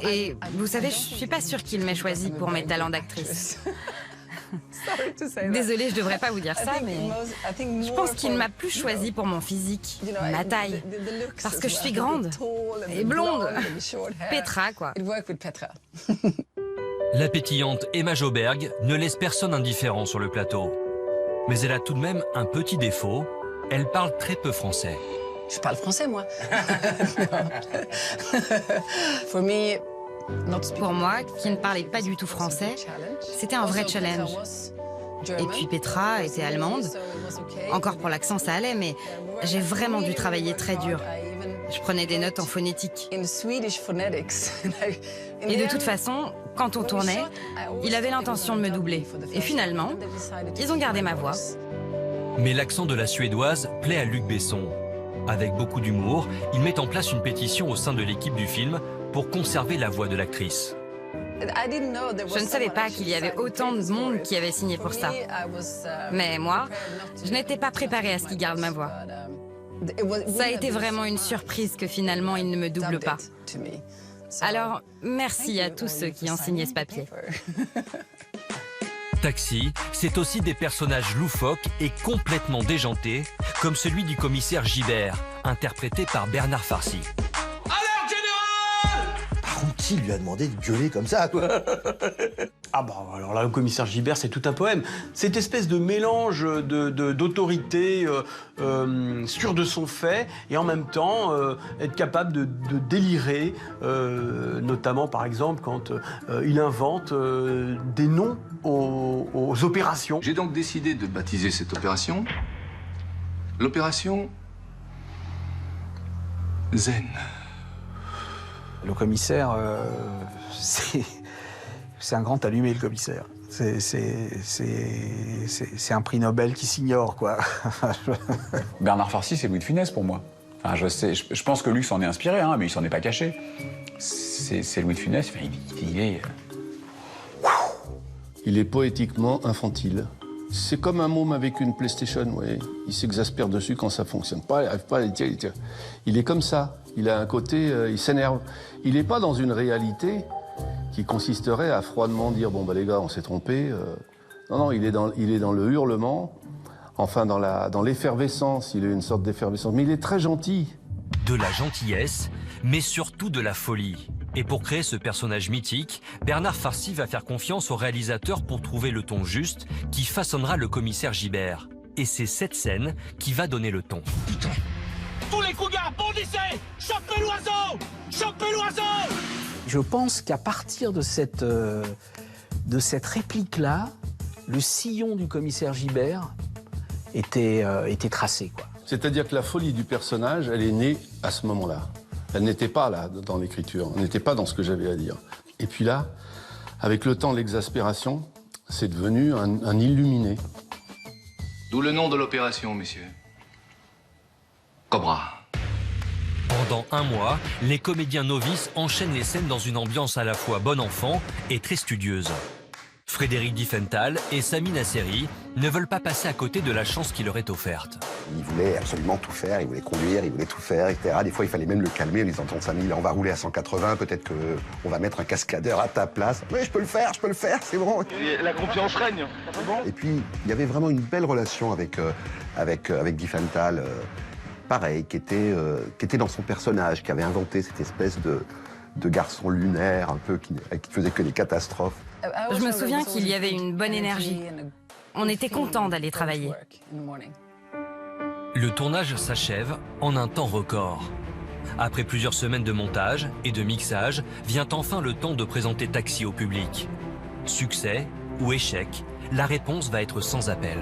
Et vous savez, je suis pas sûre qu'il m'ait choisi pour mes talents d'actrice. Désolée, je devrais pas vous dire ça, mais je pense qu'il m'a plus choisi pour mon physique, ma taille, parce que je suis grande et blonde. Petra, quoi. La pétillante Emma Joberg ne laisse personne indifférent sur le plateau. Mais elle a tout de même un petit défaut, elle parle très peu français. Je parle français, moi. Pour moi, qui ne parlait pas du tout français, c'était un vrai challenge. Et puis Petra était allemande. Encore pour l'accent, ça allait, mais j'ai vraiment dû travailler très dur. Je prenais des notes en phonétique. Et de toute façon, quand on tournait, il avait l'intention de me doubler. Et finalement, ils ont gardé ma voix. Mais l'accent de la Suédoise plaît à Luc Besson. Avec beaucoup d'humour, il met en place une pétition au sein de l'équipe du film pour conserver la voix de l'actrice. Je ne savais pas qu'il y avait autant de monde qui avait signé pour ça. Mais moi, je n'étais pas préparée à ce qu'il garde ma voix. Ça a été vraiment une surprise que finalement il ne me double pas. Alors, merci à tous ceux qui ont signé ce papier. Taxi, c'est aussi des personnages loufoques et complètement déjantés, comme celui du commissaire Gibert, interprété par Bernard Farcy. Par contre, qui lui a demandé de gueuler comme ça, quoi? Ah bah alors là, le commissaire Gibert, c'est tout un poème. Cette espèce de mélange d'autorité sûre de son fait et en même temps être capable de délirer, notamment par exemple quand il invente des noms aux opérations. J'ai donc décidé de baptiser cette opération l'opération Zen. Le commissaire, c'est un grand allumé, le commissaire. C'est un prix Nobel qui s'ignore, quoi. Bernard Farcy, c'est Louis de Funès pour moi. Enfin, je pense que lui s'en est inspiré, hein, mais il s'en est pas caché. C'est Louis de Funès, enfin, il est poétiquement infantile. C'est comme un môme avec une PlayStation, vous voyez. Il s'exaspère dessus quand ça fonctionne pas, il n'arrive pas à les tirer. Il est comme ça. Il a un côté, il s'énerve. Il n'est pas dans une réalité qui consisterait à froidement dire « Bon, bah les gars, on s'est trompé ». Non, il est dans le hurlement, enfin dans l'effervescence. Il a une sorte d'effervescence. Mais il est très gentil. De la gentillesse, mais surtout de la folie. Et pour créer ce personnage mythique, Bernard Farcy va faire confiance au réalisateur pour trouver le ton juste qui façonnera le commissaire Gibert. Et c'est cette scène qui va donner le ton. Putain. Tous les cougars, bondissez! Chopez l'oiseau! Chopez l'oiseau! Je pense qu'à partir de cette réplique-là, le sillon du commissaire Gibert était tracé, quoi. C'est-à-dire que la folie du personnage, elle est née à ce moment-là. Elle n'était pas là dans l'écriture, elle n'était pas dans ce que j'avais à dire. Et puis là, avec le temps, l'exaspération, c'est devenu un illuminé. D'où le nom de l'opération, messieurs. Cobra. Pendant un mois, les comédiens novices enchaînent les scènes dans une ambiance à la fois bon enfant et très studieuse. Frédéric Diffenthal et Sami Nasseri ne veulent pas passer à côté de la chance qui leur est offerte. Il voulait absolument tout faire, il voulait conduire, il voulait tout faire, etc. Des fois, il fallait même le calmer en lui disant « Sami, là, on va rouler à 180, peut-être qu'on va mettre un cascadeur à ta place. »« Oui, je peux le faire, c'est bon. » La confiance règne. Et puis, il y avait vraiment une belle relation avec Diffenthal, pareil, qui était dans son personnage, qui avait inventé cette espèce de garçon lunaire, un peu, qui faisait que des catastrophes. Je me souviens qu'il y avait une bonne énergie. On était contents d'aller travailler. Le tournage s'achève en un temps record. Après plusieurs semaines de montage et de mixage, vient enfin le temps de présenter Taxi au public. Succès ou échec, la réponse va être sans appel.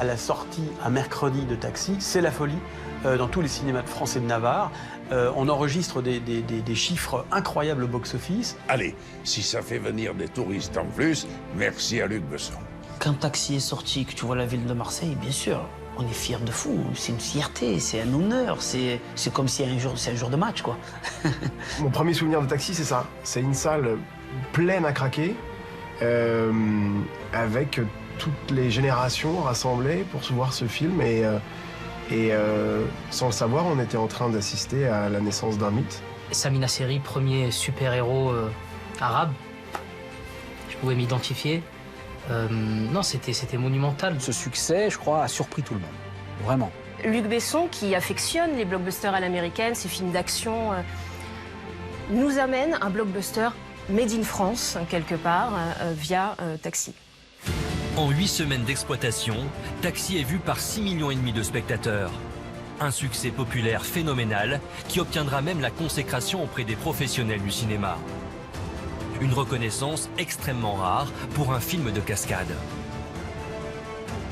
À la sortie, un mercredi de Taxi, c'est la folie dans tous les cinémas de France et de Navarre. On enregistre des chiffres incroyables au box-office. Allez, si ça fait venir des touristes en plus, merci à Luc Besson. Quand Taxi est sorti, que tu vois la ville de Marseille, bien sûr, on est fiers de fou. C'est une fierté, c'est un honneur. C'est comme si c'est un jour de match, quoi. Mon premier souvenir de Taxi, c'est ça. C'est une salle pleine à craquer, avec toutes les générations rassemblées pour se voir ce film. Et sans le savoir, on était en train d'assister à la naissance d'un mythe. Sami Nasseri, premier super-héros arabe. Je pouvais m'identifier. Non, c'était monumental. Ce succès, je crois, a surpris tout le monde. Vraiment. Luc Besson, qui affectionne les blockbusters à l'américaine, ces films d'action, nous amène un blockbuster made in France, quelque part, via Taxi. En 8 semaines d'exploitation, Taxi est vu par 6,5 millions de spectateurs. Un succès populaire phénoménal qui obtiendra même la consécration auprès des professionnels du cinéma. Une reconnaissance extrêmement rare pour un film de cascade.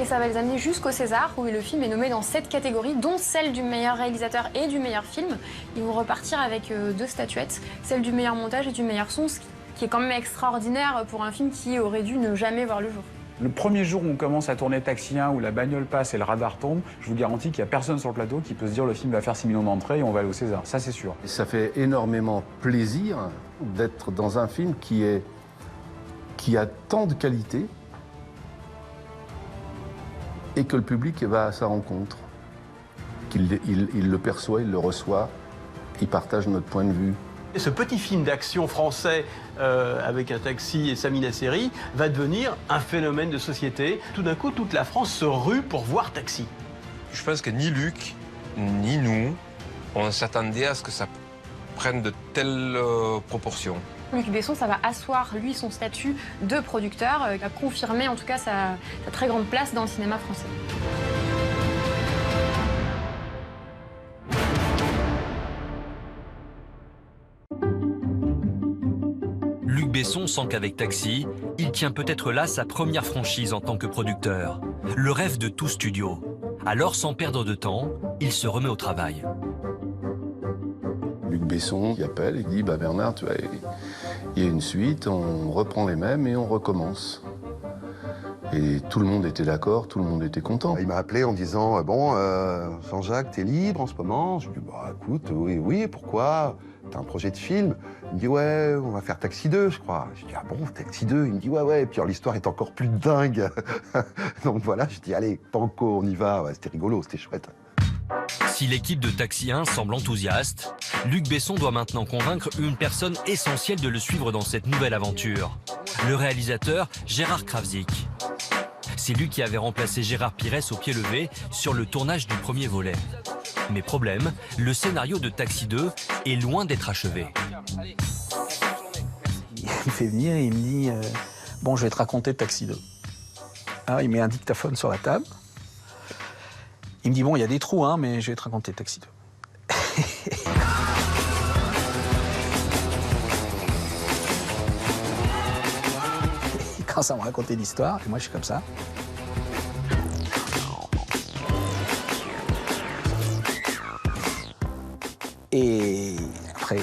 Et ça va les amener jusqu'au César, où le film est nommé dans 7 catégories, dont celle du meilleur réalisateur et du meilleur film. Ils vont repartir avec 2 statuettes, celle du meilleur montage et du meilleur son, ce qui est quand même extraordinaire pour un film qui aurait dû ne jamais voir le jour. Le premier jour où on commence à tourner Taxi 1, où la bagnole passe et le radar tombe, je vous garantis qu'il n'y a personne sur le plateau qui peut se dire le film va faire 6 millions d'entrées et on va aller au César. Ça, c'est sûr. Et ça fait énormément plaisir d'être dans un film qui a tant de qualité et que le public va à sa rencontre. Qu'il le perçoit, il le reçoit, il partage notre point de vue. Et ce petit film d'action français avec un taxi et Samina Seri va devenir un phénomène de société. Tout d'un coup, toute la France se rue pour voir Taxi. Je pense que ni Luc, ni nous, on s'attendait à ce que ça prenne de telles proportions. Luc Besson, ça va asseoir, lui, son statut de producteur, a confirmé en tout cas sa très grande place dans le cinéma français. Luc Besson sent qu'avec Taxi, il tient peut-être là sa première franchise en tant que producteur. Le rêve de tout studio. Alors, sans perdre de temps, il se remet au travail. Luc Besson, il appelle et dit « Bernard, tu vois, il y a une suite, on reprend les mêmes et on recommence ». Et tout le monde était d'accord, tout le monde était content. Il m'a appelé en disant « Bon, Jean-Jacques, t'es libre en ce moment ?» Je lui ai dit « Écoute, oui, pourquoi ? T'as un projet de film ?» Il me dit « Ouais, on va faire Taxi 2, je crois. » Je dis « Ah bon, Taxi 2 ?» Il me dit « Ouais. » Et puis l'histoire est encore plus dingue. Donc voilà, je dis « Allez, Panko, on y va. » Ouais, c'était rigolo, c'était chouette. Si l'équipe de Taxi 1 semble enthousiaste, Luc Besson doit maintenant convaincre une personne essentielle de le suivre dans cette nouvelle aventure. Le réalisateur Gérard Krawczyk. C'est lui qui avait remplacé Gérard Pires au pied levé sur le tournage du premier volet. Mais problème, le scénario de Taxi 2 est loin d'être achevé. Il me fait venir et il me dit bon, je vais te raconter Taxi 2. Alors, il met un dictaphone sur la table. Il me dit bon, il y a des trous, hein, mais je vais te raconter Taxi 2. Il commence à me raconter l'histoire, et moi je suis comme ça. Et après,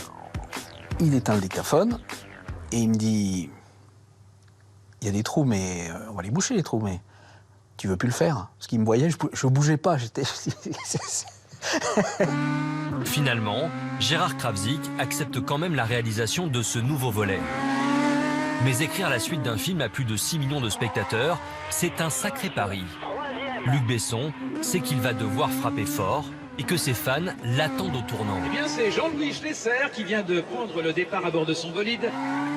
il éteint le dictaphone et il me dit il y a des trous, mais on va les boucher les trous, mais tu veux plus le faire? Parce qu'il me voyait, je bougeais pas, j'étais. Finalement, Gérard Krawczyk accepte quand même la réalisation de ce nouveau volet. Mais écrire la suite d'un film à plus de 6 millions de spectateurs, c'est un sacré pari. Luc Besson sait qu'il va devoir frapper fort et que ses fans l'attendent au tournant. Eh bien, c'est Jean-Louis Schlesser qui vient de prendre le départ à bord de son bolide.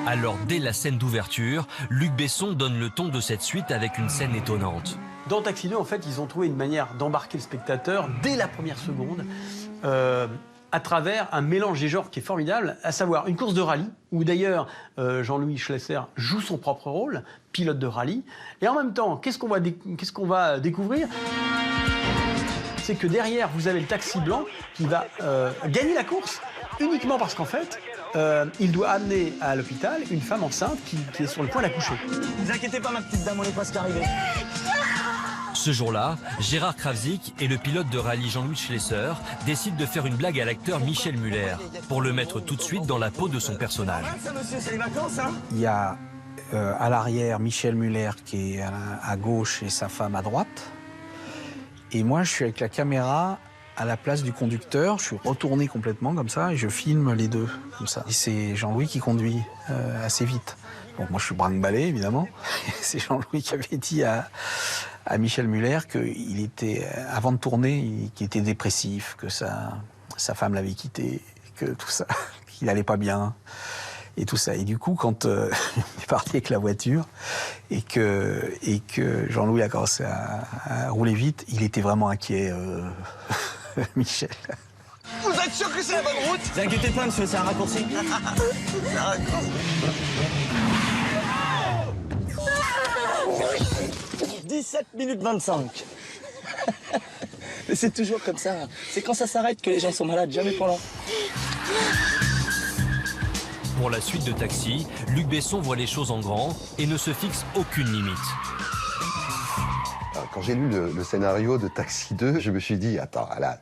Alors, dès la scène d'ouverture, Luc Besson donne le ton de cette suite avec une scène étonnante. Dans Taxi 2, en fait, ils ont trouvé une manière d'embarquer le spectateur dès la première seconde à travers un mélange des genres qui est formidable, à savoir une course de rallye, où d'ailleurs Jean-Louis Schlesser joue son propre rôle, pilote de rallye. Et en même temps, qu'est-ce qu'on va découvrir ? C'est que derrière, vous avez le taxi blanc qui va gagner la course uniquement parce qu'en fait, il doit amener à l'hôpital une femme enceinte qui est sur le point d'accoucher. Ne vous inquiétez pas, ma petite dame, on est presque arrivé. Ce jour-là, Gérard Krawczyk et le pilote de rallye Jean-Louis Schlesser décident de faire une blague à l'acteur Michel Muller pour le mettre tout de suite dans la peau de son personnage. Ça, monsieur, c'est les vacances, hein ? Il y a à l'arrière Michel Muller qui est à gauche et sa femme à droite. Et moi, je suis avec la caméra à la place du conducteur. Je suis retourné complètement comme ça et je filme les deux comme ça. Et c'est Jean-Louis qui conduit assez vite. Donc moi, je suis brinque-ballé, évidemment. C'est Jean-Louis qui avait dit à Michel Muller qu'il était, avant de tourner, qu'il était dépressif, que sa femme l'avait quitté, que tout ça, qu'il n'allait pas bien. Et tout ça. Et du coup, quand il est parti avec la voiture et que Jean-Louis a commencé à rouler vite, il était vraiment inquiet, Michel. Vous êtes sûr que c'est la bonne route ? Ne vous inquiétez pas, monsieur, c'est un raccourci. C'est un raccourci. 17 minutes 25. Mais c'est toujours comme ça. C'est quand ça s'arrête que les gens sont malades, jamais pendant. Pour la suite de Taxi, Luc Besson voit les choses en grand et ne se fixe aucune limite. Alors, quand j'ai lu le scénario de Taxi 2, je me suis dit, attends, là,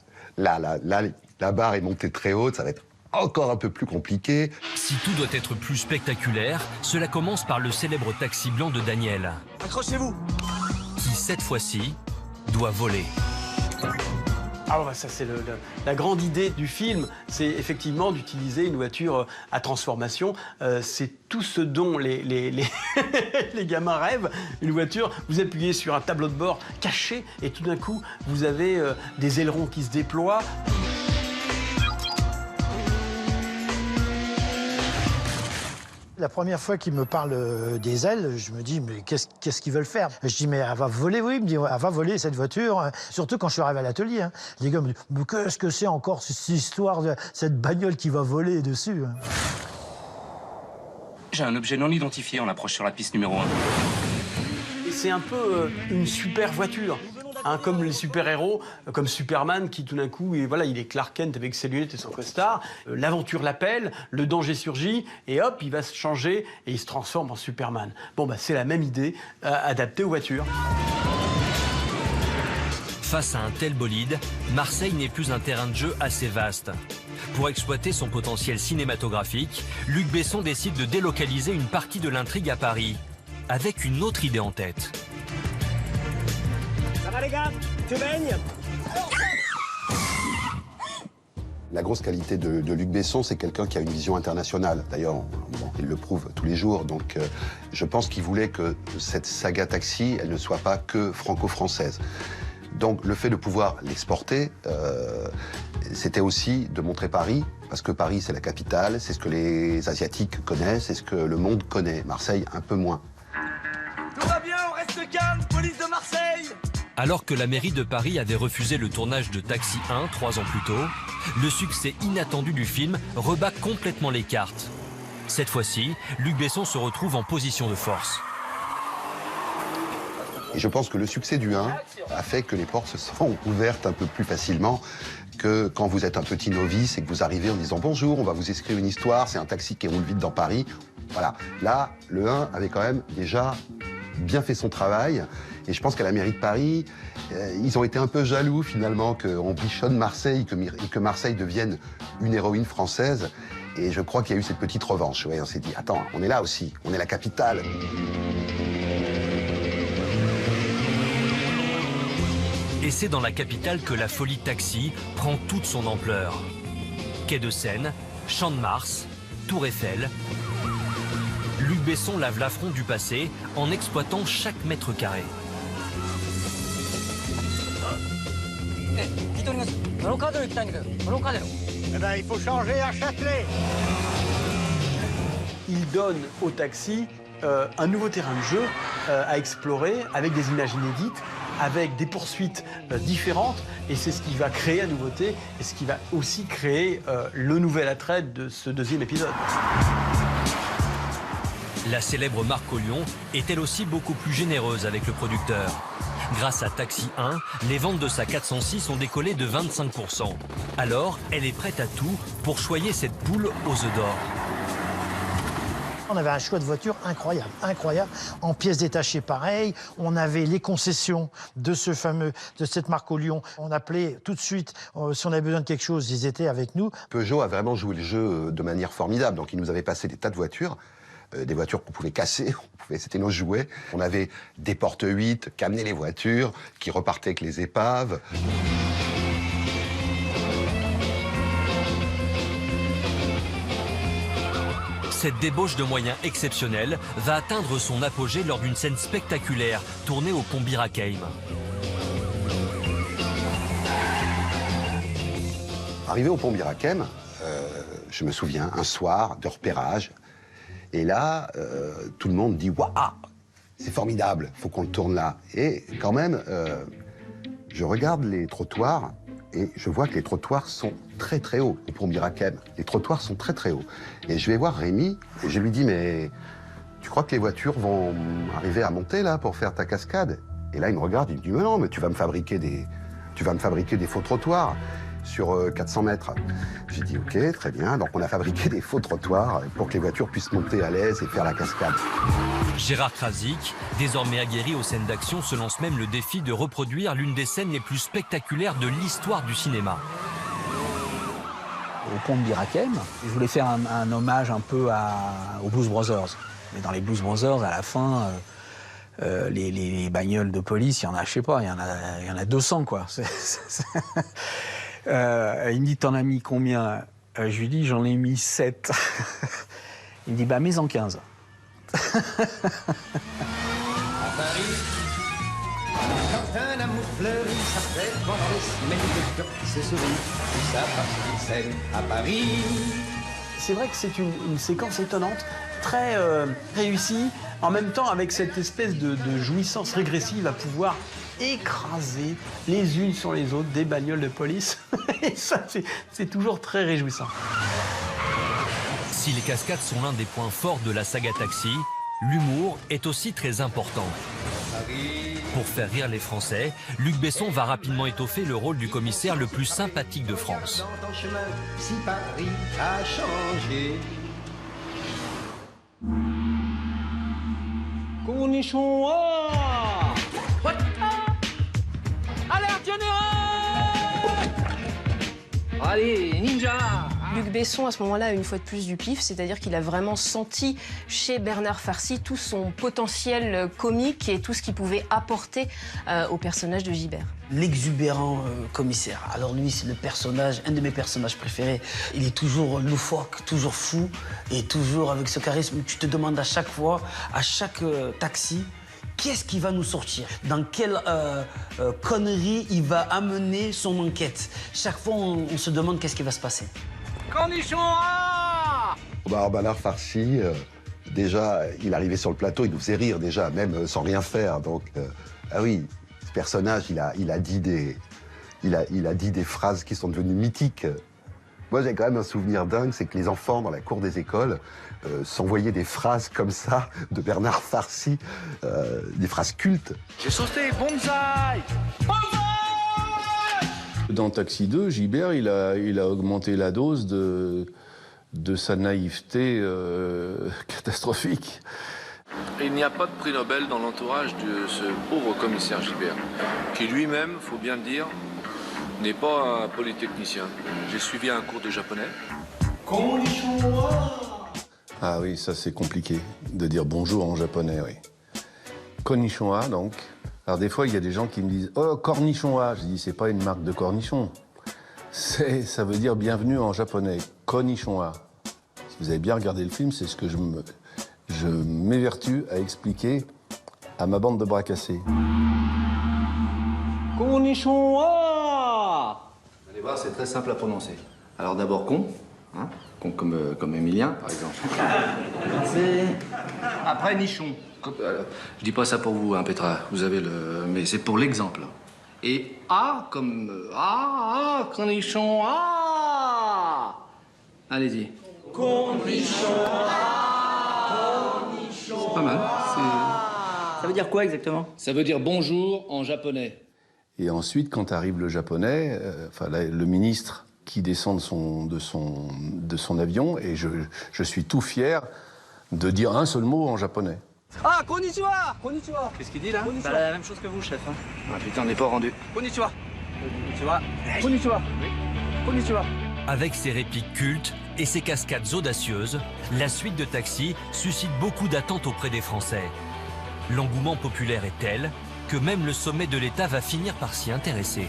la barre est montée très haute, ça va être encore un peu plus compliqué. Si tout doit être plus spectaculaire, cela commence par le célèbre taxi blanc de Daniel. Accrochez-vous. Qui, cette fois-ci, doit voler. Ah bah ça c'est la grande idée du film, c'est effectivement d'utiliser une voiture à transformation. C'est tout ce dont les gamins rêvent. Une voiture, vous appuyez sur un tableau de bord caché et tout d'un coup vous avez des ailerons qui se déploient. La première fois qu'ils me parlent des ailes, je me dis, mais qu'est-ce qu'ils veulent faire? Je dis, mais elle va voler, oui. Il me dit, elle va voler cette voiture. Surtout quand je suis arrivé à l'atelier. Hein. Les gars me disent, mais qu'est-ce que c'est encore cette histoire de cette bagnole qui va voler dessus? J'ai un objet non identifié en approche sur la piste numéro 1. Et c'est un peu une super voiture. Hein, comme les super-héros, comme Superman qui tout d'un coup, voilà, il est Clark Kent avec ses lunettes et son costard. L'aventure l'appelle, le danger surgit et hop, il va se changer et il se transforme en Superman. Bon, bah, c'est la même idée adaptée aux voitures. Face à un tel bolide, Marseille n'est plus un terrain de jeu assez vaste. Pour exploiter son potentiel cinématographique, Luc Besson décide de délocaliser une partie de l'intrigue à Paris, avec une autre idée en tête. Ça va les gars? Tu baignes? La grosse qualité de Luc Besson, c'est quelqu'un qui a une vision internationale. D'ailleurs, bon, il le prouve tous les jours. Donc, je pense qu'il voulait que cette saga Taxi, elle ne soit pas que franco-française. Donc, le fait de pouvoir l'exporter, c'était aussi de montrer Paris, parce que Paris, c'est la capitale, c'est ce que les Asiatiques connaissent, c'est ce que le monde connaît. Marseille, un peu moins. Tout va bien, on reste calme, police de Marseille! Alors que la mairie de Paris avait refusé le tournage de Taxi 1 3 ans plus tôt, le succès inattendu du film rebat complètement les cartes. Cette fois-ci, Luc Besson se retrouve en position de force. Et je pense que le succès du 1 a fait que les portes se sont ouvertes un peu plus facilement que quand vous êtes un petit novice et que vous arrivez en disant « Bonjour, on va vous écrire une histoire, c'est un taxi qui roule vite dans Paris ». Voilà. Là, le 1 avait quand même déjà bien fait son travail. Et je pense qu'à la mairie de Paris, ils ont été un peu jaloux finalement qu'on bichonne Marseille et que Marseille devienne une héroïne française. Et je crois qu'il y a eu cette petite revanche. Ouais, on s'est dit, attends, on est là aussi, on est la capitale. Et c'est dans la capitale que la folie Taxi prend toute son ampleur. Quai de Seine, Champ de Mars, Tour Eiffel. Luc Besson lave l'affront du passé en exploitant chaque mètre carré. Eh ben, il faut changer à Châtelet. Il donne au taxi un nouveau terrain de jeu à explorer avec des images inédites, avec des poursuites différentes. Et c'est ce qui va créer la nouveauté et ce qui va aussi créer le nouvel attrait de ce deuxième épisode. La célèbre marque au Lion est elle aussi beaucoup plus généreuse avec le producteur. Grâce à Taxi 1, les ventes de sa 406 ont décollé de 25%. Alors, elle est prête à tout pour choyer cette poule aux œufs d'or. On avait un choix de voiture incroyable, incroyable. En pièces détachées, pareil. On avait les concessions de cette marque au Lion. On appelait tout de suite, si on avait besoin de quelque chose, ils étaient avec nous. Peugeot a vraiment joué le jeu de manière formidable. Donc, il nous avait passé des tas de voitures. Des voitures qu'on pouvait casser, c'était nos jouets. On avait des porte 8 qui amenaient les voitures, qui repartaient avec les épaves. Cette débauche de moyens exceptionnels va atteindre son apogée lors d'une scène spectaculaire tournée au pont Bir Hakeim. Arrivé au pont Bir Hakeim, je me souviens, un soir de repérage. Et là, tout le monde dit « Waouh, c'est formidable, faut qu'on le tourne là ». Et quand même, je regarde les trottoirs et je vois que les trottoirs sont très très hauts au pont Bir Hakeim. Les trottoirs sont très très hauts. Et je vais voir Rémi et je lui dis « Mais tu crois que les voitures vont arriver à monter là pour faire ta cascade ?» Et là, il me regarde, il me dit « Mais non, mais tu vas me fabriquer des faux trottoirs. » sur 400 mètres. J'ai dit ok, très bien. Donc on a fabriqué des faux trottoirs pour que les voitures puissent monter à l'aise et faire la cascade. Gérard Krawczyk, désormais aguerri aux scènes d'action, se lance même le défi de reproduire l'une des scènes les plus spectaculaires de l'histoire du cinéma. au pont de Bir Hakeim. Je voulais faire un hommage un peu aux Blues Brothers. Mais dans les Blues Brothers, à la fin, les bagnoles de police, il y en a, je sais pas, il y en a 200, quoi. Il me dit, t'en as mis combien? Je lui dis, j'en ai mis 7. Il me dit, bah, mets-en 15. À Paris, quand un amour fleurit, ça fait pendant des semaines de cœur qui se sourit, tout ça passe d'une scène à Paris. C'est vrai que c'est une séquence étonnante, très réussie, en même temps avec cette espèce de jouissance régressive à pouvoir écraser les unes sur les autres des bagnoles de police. Et ça, c'est toujours très réjouissant. Si les cascades sont l'un des points forts de la saga Taxi, l'humour est aussi très important. Pour faire rire les Français, Luc Besson va rapidement étoffer le rôle du commissaire le plus sympathique de France. Dans ton chemin, si Paris a changé. Cornichon, Alerte générale! Allez, ninja! Luc Besson, à ce moment-là, a une fois de plus du pif, c'est-à-dire qu'il a vraiment senti chez Bernard Farcy tout son potentiel comique et tout ce qu'il pouvait apporter au personnage de Gibert. L'exubérant commissaire. Alors lui, c'est le personnage, un de mes personnages préférés. Il est toujours loufoque, toujours fou et toujours avec ce charisme. Tu te demandes à chaque fois, à chaque taxi, qu'est-ce qui va nous sortir? Dans quelle connerie il va amener son enquête? Chaque fois, on se demande qu'est-ce qui va se passer. Cornichon, Bernard Farcy, déjà, il arrivait sur le plateau, il nous faisait rire déjà, même sans rien faire. Donc, ah oui, ce personnage, il a dit des phrases qui sont devenues mythiques. Moi, j'ai quand même un souvenir dingue, c'est que les enfants, dans la cour des écoles, s'envoyaient des phrases comme ça de Bernard Farcy, des phrases cultes. j'ai sauté, bonsaï! Dans Taxi 2, Gibert, il a augmenté la dose de sa naïveté catastrophique. Il n'y a pas de prix Nobel dans l'entourage de ce pauvre commissaire Gibert, qui lui-même, faut bien le dire, n'est pas un polytechnicien. J'ai suivi un cours de japonais. Ah oui, ça c'est compliqué, de dire bonjour en japonais, oui. Konnichiwa, donc. Alors des fois, il y a des gens qui me disent « Oh, cornichon-a ». Je dis « C'est pas une marque de cornichon. Ça veut dire bienvenue en japonais. Konnichiwa. Si vous avez bien regardé le film, c'est ce que je m'évertue à expliquer à ma bande de bras cassés. Cornichon, Vous allez voir, c'est très simple à prononcer. Alors d'abord con, hein, con comme Émilien, par exemple. Après nichon. Je dis pas ça pour vous, hein, Petra. Vous avez le... Mais c'est pour l'exemple. Et A comme... cornichon, Allez-y. Cornichon, C'est pas mal. Ça veut dire quoi exactement? Ça veut dire bonjour en japonais. Et ensuite, quand arrive le japonais, le ministre qui descend de son avion, et je suis tout fier de dire un seul mot en japonais. Ah, konnichiwa! Konnichiwa! Qu'est-ce qu'il dit là? Bah, la même chose que vous, chef. Hein. Ah putain, on n'est pas rendu. Konnichiwa! Konnichiwa! Konnichiwa! Konnichiwa! Avec ses répliques cultes et ses cascades audacieuses, la suite de Taxi suscite beaucoup d'attentes auprès des Français. L'engouement populaire est tel que même le sommet de l'État va finir par s'y intéresser.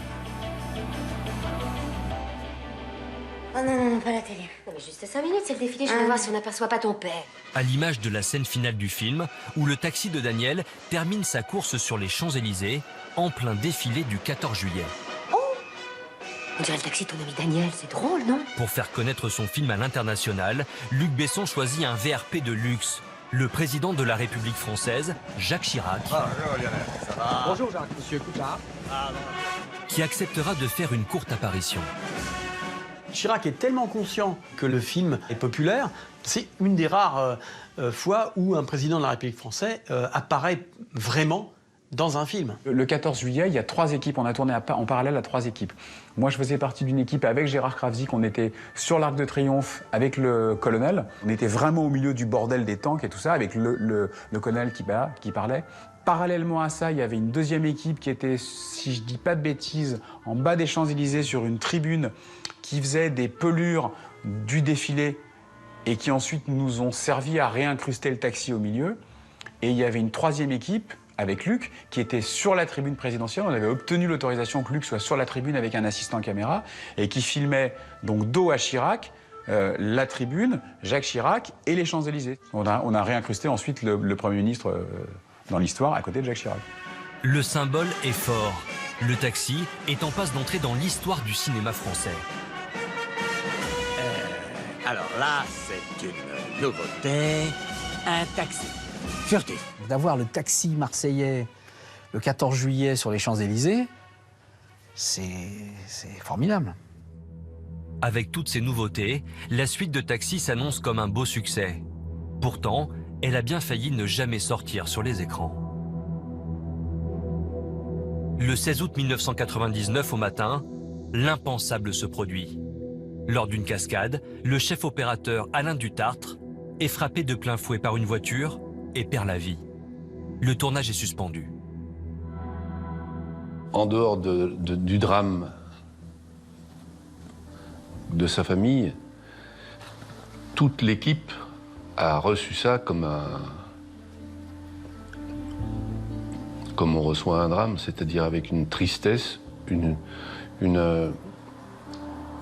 Oh non, pas la télé. Non mais juste 5 minutes, c'est le défilé, je vais voir si on n'aperçoit pas ton père. À l'image de la scène finale du film, où le taxi de Daniel termine sa course sur les Champs-Élysées, en plein défilé du 14 juillet. On dirait le taxi de ton ami Daniel, c'est drôle, non? Pour faire connaître son film à l'international, Luc Besson choisit un VRP de luxe. Le président de la République française, Jacques Chirac, Bonjour Jacques, monsieur Coutard. qui acceptera de faire une courte apparition. Chirac est tellement conscient que le film est populaire, c'est une des rares fois où un président de la République française apparaît vraiment dans un film. Le 14 juillet, il y a 3 équipes, on a tourné en parallèle à 3 équipes. Moi, je faisais partie d'une équipe avec Gérard Kravzik, on était sur l'Arc de Triomphe avec le colonel. On était vraiment au milieu du bordel des tanks et tout ça, avec le colonel qui parlait. Parallèlement à ça, il y avait une deuxième équipe qui était, si je dis pas de bêtises, en bas des Champs-Élysées sur une tribune qui faisait des pelures du défilé et qui ensuite nous ont servi à réincruster le taxi au milieu. Et il y avait une troisième équipe avec Luc qui était sur la tribune présidentielle. On avait obtenu l'autorisation que Luc soit sur la tribune avec un assistant caméra et qui filmait donc dos à Chirac, la tribune, Jacques Chirac et les Champs-Élysées. On a réincrusté ensuite le Premier ministre dans l'histoire à côté de Jacques Chirac. Le symbole est fort. Le taxi est en passe d'entrer dans l'histoire du cinéma français. Alors là, c'est une nouveauté, un taxi. Furtif. D'avoir le taxi marseillais le 14 juillet sur les Champs-Élysées, c'est formidable. Avec toutes ces nouveautés, la suite de Taxi s'annonce comme un beau succès. Pourtant, elle a bien failli ne jamais sortir sur les écrans. Le 16 août 1999 au matin, l'impensable se produit. Lors d'une cascade, le chef opérateur Alain Dutartre est frappé de plein fouet par une voiture et perd la vie. Le tournage est suspendu. En dehors du drame de sa famille, toute l'équipe a reçu ça comme on reçoit un drame, c'est-à-dire avec une tristesse, une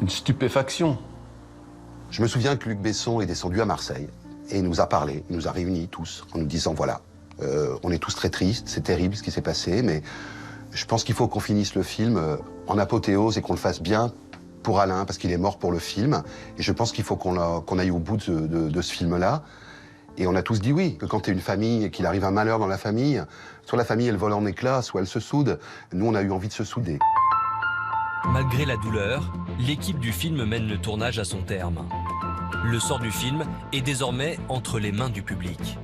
stupéfaction. Je me souviens que Luc Besson est descendu à Marseille et il nous a parlé, il nous a réunis tous en nous disant voilà, on est tous très tristes, c'est terrible ce qui s'est passé, mais je pense qu'il faut qu'on finisse le film en apothéose et qu'on le fasse bien pour Alain, parce qu'il est mort pour le film. Et je pense qu'il faut qu'on aille au bout de ce film-là. Et on a tous dit oui, que quand tu es une famille et qu'il arrive un malheur dans la famille, soit la famille elle vole en éclats, soit elle se soude. Nous, on a eu envie de se souder. Malgré la douleur, l'équipe du film mène le tournage à son terme. Le sort du film est désormais entre les mains du public.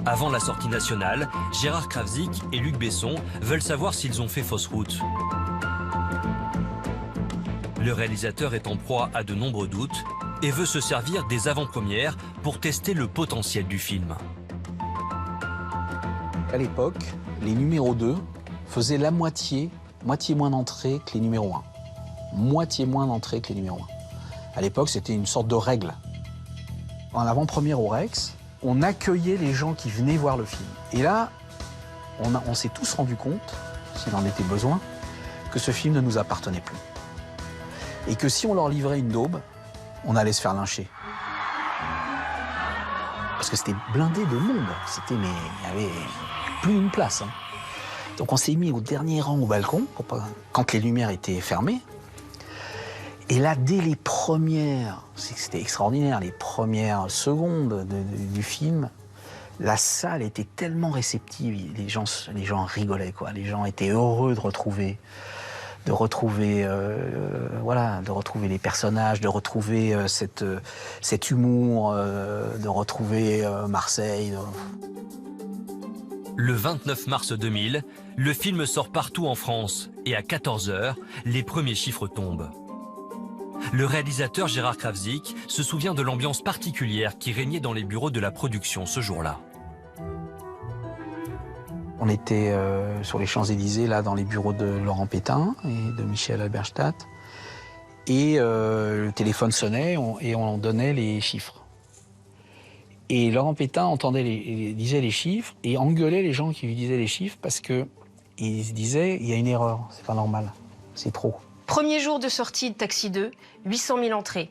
Avant la sortie nationale, Gérard Krawczyk et Luc Besson veulent savoir s'ils ont fait fausse route. Le réalisateur est en proie à de nombreux doutes et veut se servir des avant-premières pour tester le potentiel du film. À l'époque, les numéros 2 faisaient la moitié moins d'entrées que les numéros 1. Moitié moins d'entrées que les numéros 1. À l'époque, c'était une sorte de règle. En avant-première au Rex, on accueillait les gens qui venaient voir le film. Et là, on s'est tous rendu compte, s'il en était besoin, que ce film ne nous appartenait plus. Et que si on leur livrait une daube, on allait se faire lyncher. Parce que c'était blindé de monde. Mais il n'y avait plus une place. Hein. Donc on s'est mis au dernier rang au balcon, quand les lumières étaient fermées. Et là, dès les premières, c'était extraordinaire, les premières secondes du film, la salle était tellement réceptive, les gens rigolaient, quoi. Les gens étaient heureux de retrouver les personnages, de retrouver cet humour, de retrouver Marseille. Le 29 mars 2000, le film sort partout en France et à 14h, les premiers chiffres tombent. Le réalisateur Gérard Krawczyk se souvient de l'ambiance particulière qui régnait dans les bureaux de la production ce jour-là. On était sur les Champs-Élysées, là, dans les bureaux de Laurent Pétain et de Michel Halberstadt. Et le téléphone sonnait et on donnait les chiffres. Et Laurent Pétain disait les chiffres et engueulait les gens qui lui disaient les chiffres parce qu'il se disait, il y a une erreur, c'est pas normal, c'est trop. Premier jour de sortie de Taxi 2, 800 000 entrées.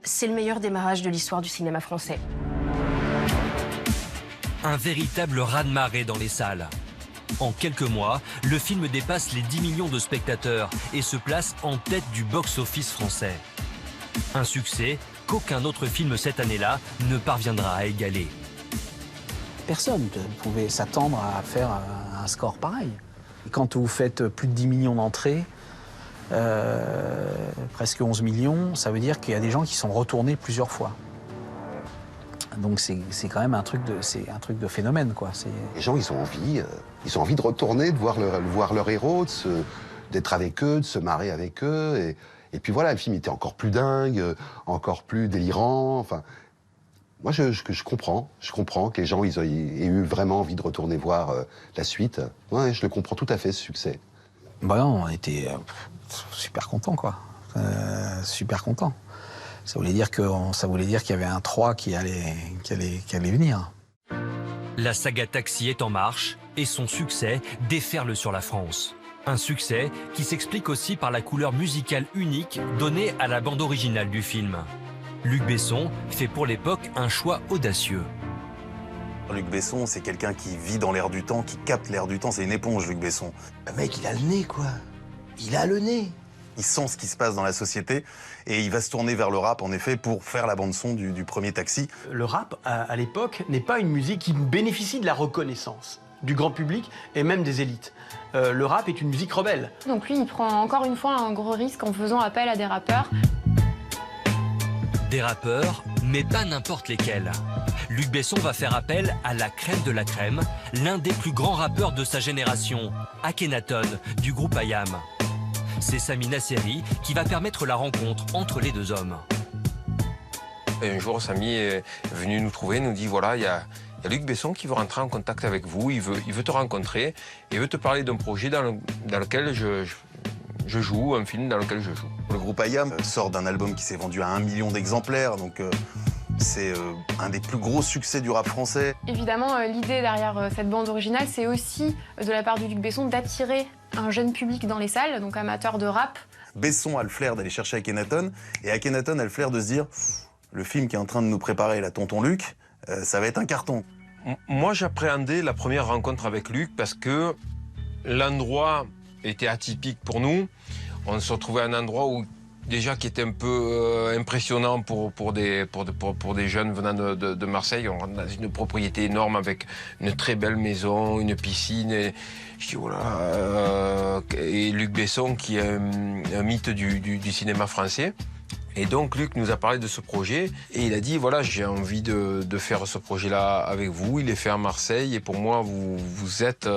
C'est le meilleur démarrage de l'histoire du cinéma français. Un véritable raz-de-marée dans les salles. En quelques mois, le film dépasse les 10 millions de spectateurs et se place en tête du box-office français. Un succès qu'aucun autre film cette année-là ne parviendra à égaler. Personne ne pouvait s'attendre à faire un score pareil. Et quand vous faites plus de 10 millions d'entrées, presque 11 millions, ça veut dire qu'il y a des gens qui sont retournés plusieurs fois. Donc c'est quand même un truc de phénomène, quoi. Les gens, ils ont envie de retourner, de voir leur héros, d'être avec eux, de se marrer avec eux. Et puis voilà, le film était encore plus dingue, encore plus délirant. Enfin, moi, je comprends que les gens ils aient eu vraiment envie de retourner voir la suite. Ouais, je le comprends tout à fait, ce succès. Bah non, on était super contents, quoi. Super contents. Ça voulait dire qu'il y avait un 3 qui allait venir. La saga Taxi est en marche et son succès déferle sur la France. Un succès qui s'explique aussi par la couleur musicale unique donnée à la bande originale du film. Luc Besson fait pour l'époque un choix audacieux. Luc Besson, c'est quelqu'un qui vit dans l'air du temps, qui capte l'air du temps. C'est une éponge, Luc Besson. Le mec, il a le nez, quoi. Il a le nez. Il sent ce qui se passe dans la société et il va se tourner vers le rap, en effet, pour faire la bande-son du premier Taxi. Le rap, à l'époque, n'est pas une musique qui bénéficie de la reconnaissance du grand public et même des élites. Le rap est une musique rebelle. Donc lui, il prend encore une fois un gros risque en faisant appel à des rappeurs. Des rappeurs, mais pas n'importe lesquels. Luc Besson va faire appel à la crème de la crème, l'un des plus grands rappeurs de sa génération, Akhenaton, du groupe IAM. C'est Sami Nasseri qui va permettre la rencontre entre les deux hommes. Et un jour, Sami est venu nous trouver, nous dit voilà, il y a Luc Besson qui veut rentrer en contact avec vous, il veut te rencontrer, il veut te parler d'un projet dans lequel je joue, un film dans lequel je joue. Le groupe IAM sort d'un album qui s'est vendu à 1 million d'exemplaires, donc c'est un des plus gros succès du rap français. Évidemment, l'idée derrière cette bande originale, c'est aussi de la part de Luc Besson d'attirer un jeune public dans les salles, donc amateur de rap. Besson a le flair d'aller chercher Akhenaton, et Akhenaton a le flair de se dire le film qui est en train de nous préparer, la Tonton Luc, ça va être un carton. Moi, j'appréhendais la première rencontre avec Luc parce que l'endroit était atypique pour nous. On se retrouvait à un endroit où déjà qui était un peu impressionnant pour des jeunes venant de Marseille. On rentre dans une propriété énorme avec une très belle maison, une piscine. Et je dis voilà. Et Luc Besson qui est un mythe du cinéma français. Et donc Luc nous a parlé de ce projet et il a dit voilà, j'ai envie de faire ce projet-là avec vous. Il est fait à Marseille et pour moi vous êtes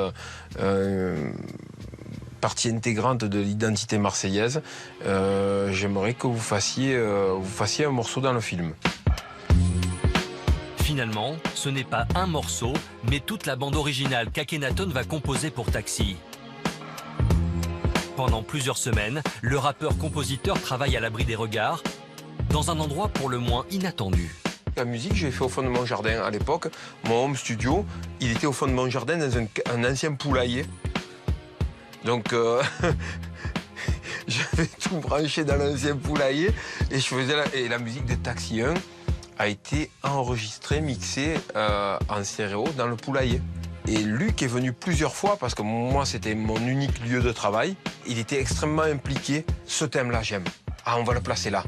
partie intégrante de l'identité marseillaise. J'aimerais que vous fassiez un morceau dans le film. Finalement, ce n'est pas un morceau, mais toute la bande originale qu'Akhenaton va composer pour Taxi. Pendant plusieurs semaines, le rappeur-compositeur travaille à l'abri des regards, dans un endroit pour le moins inattendu. La musique, j'ai fait au fond de mon jardin à l'époque. Mon home studio, il était au fond de mon jardin dans un ancien poulailler. Donc, j'avais tout branché dans l'ancien poulailler et je faisais la musique de Taxi 1 a été enregistrée, mixée en stéréo dans le poulailler. Et Luc est venu plusieurs fois parce que moi, c'était mon unique lieu de travail. Il était extrêmement impliqué. Ce thème-là, j'aime. Ah, on va le placer là.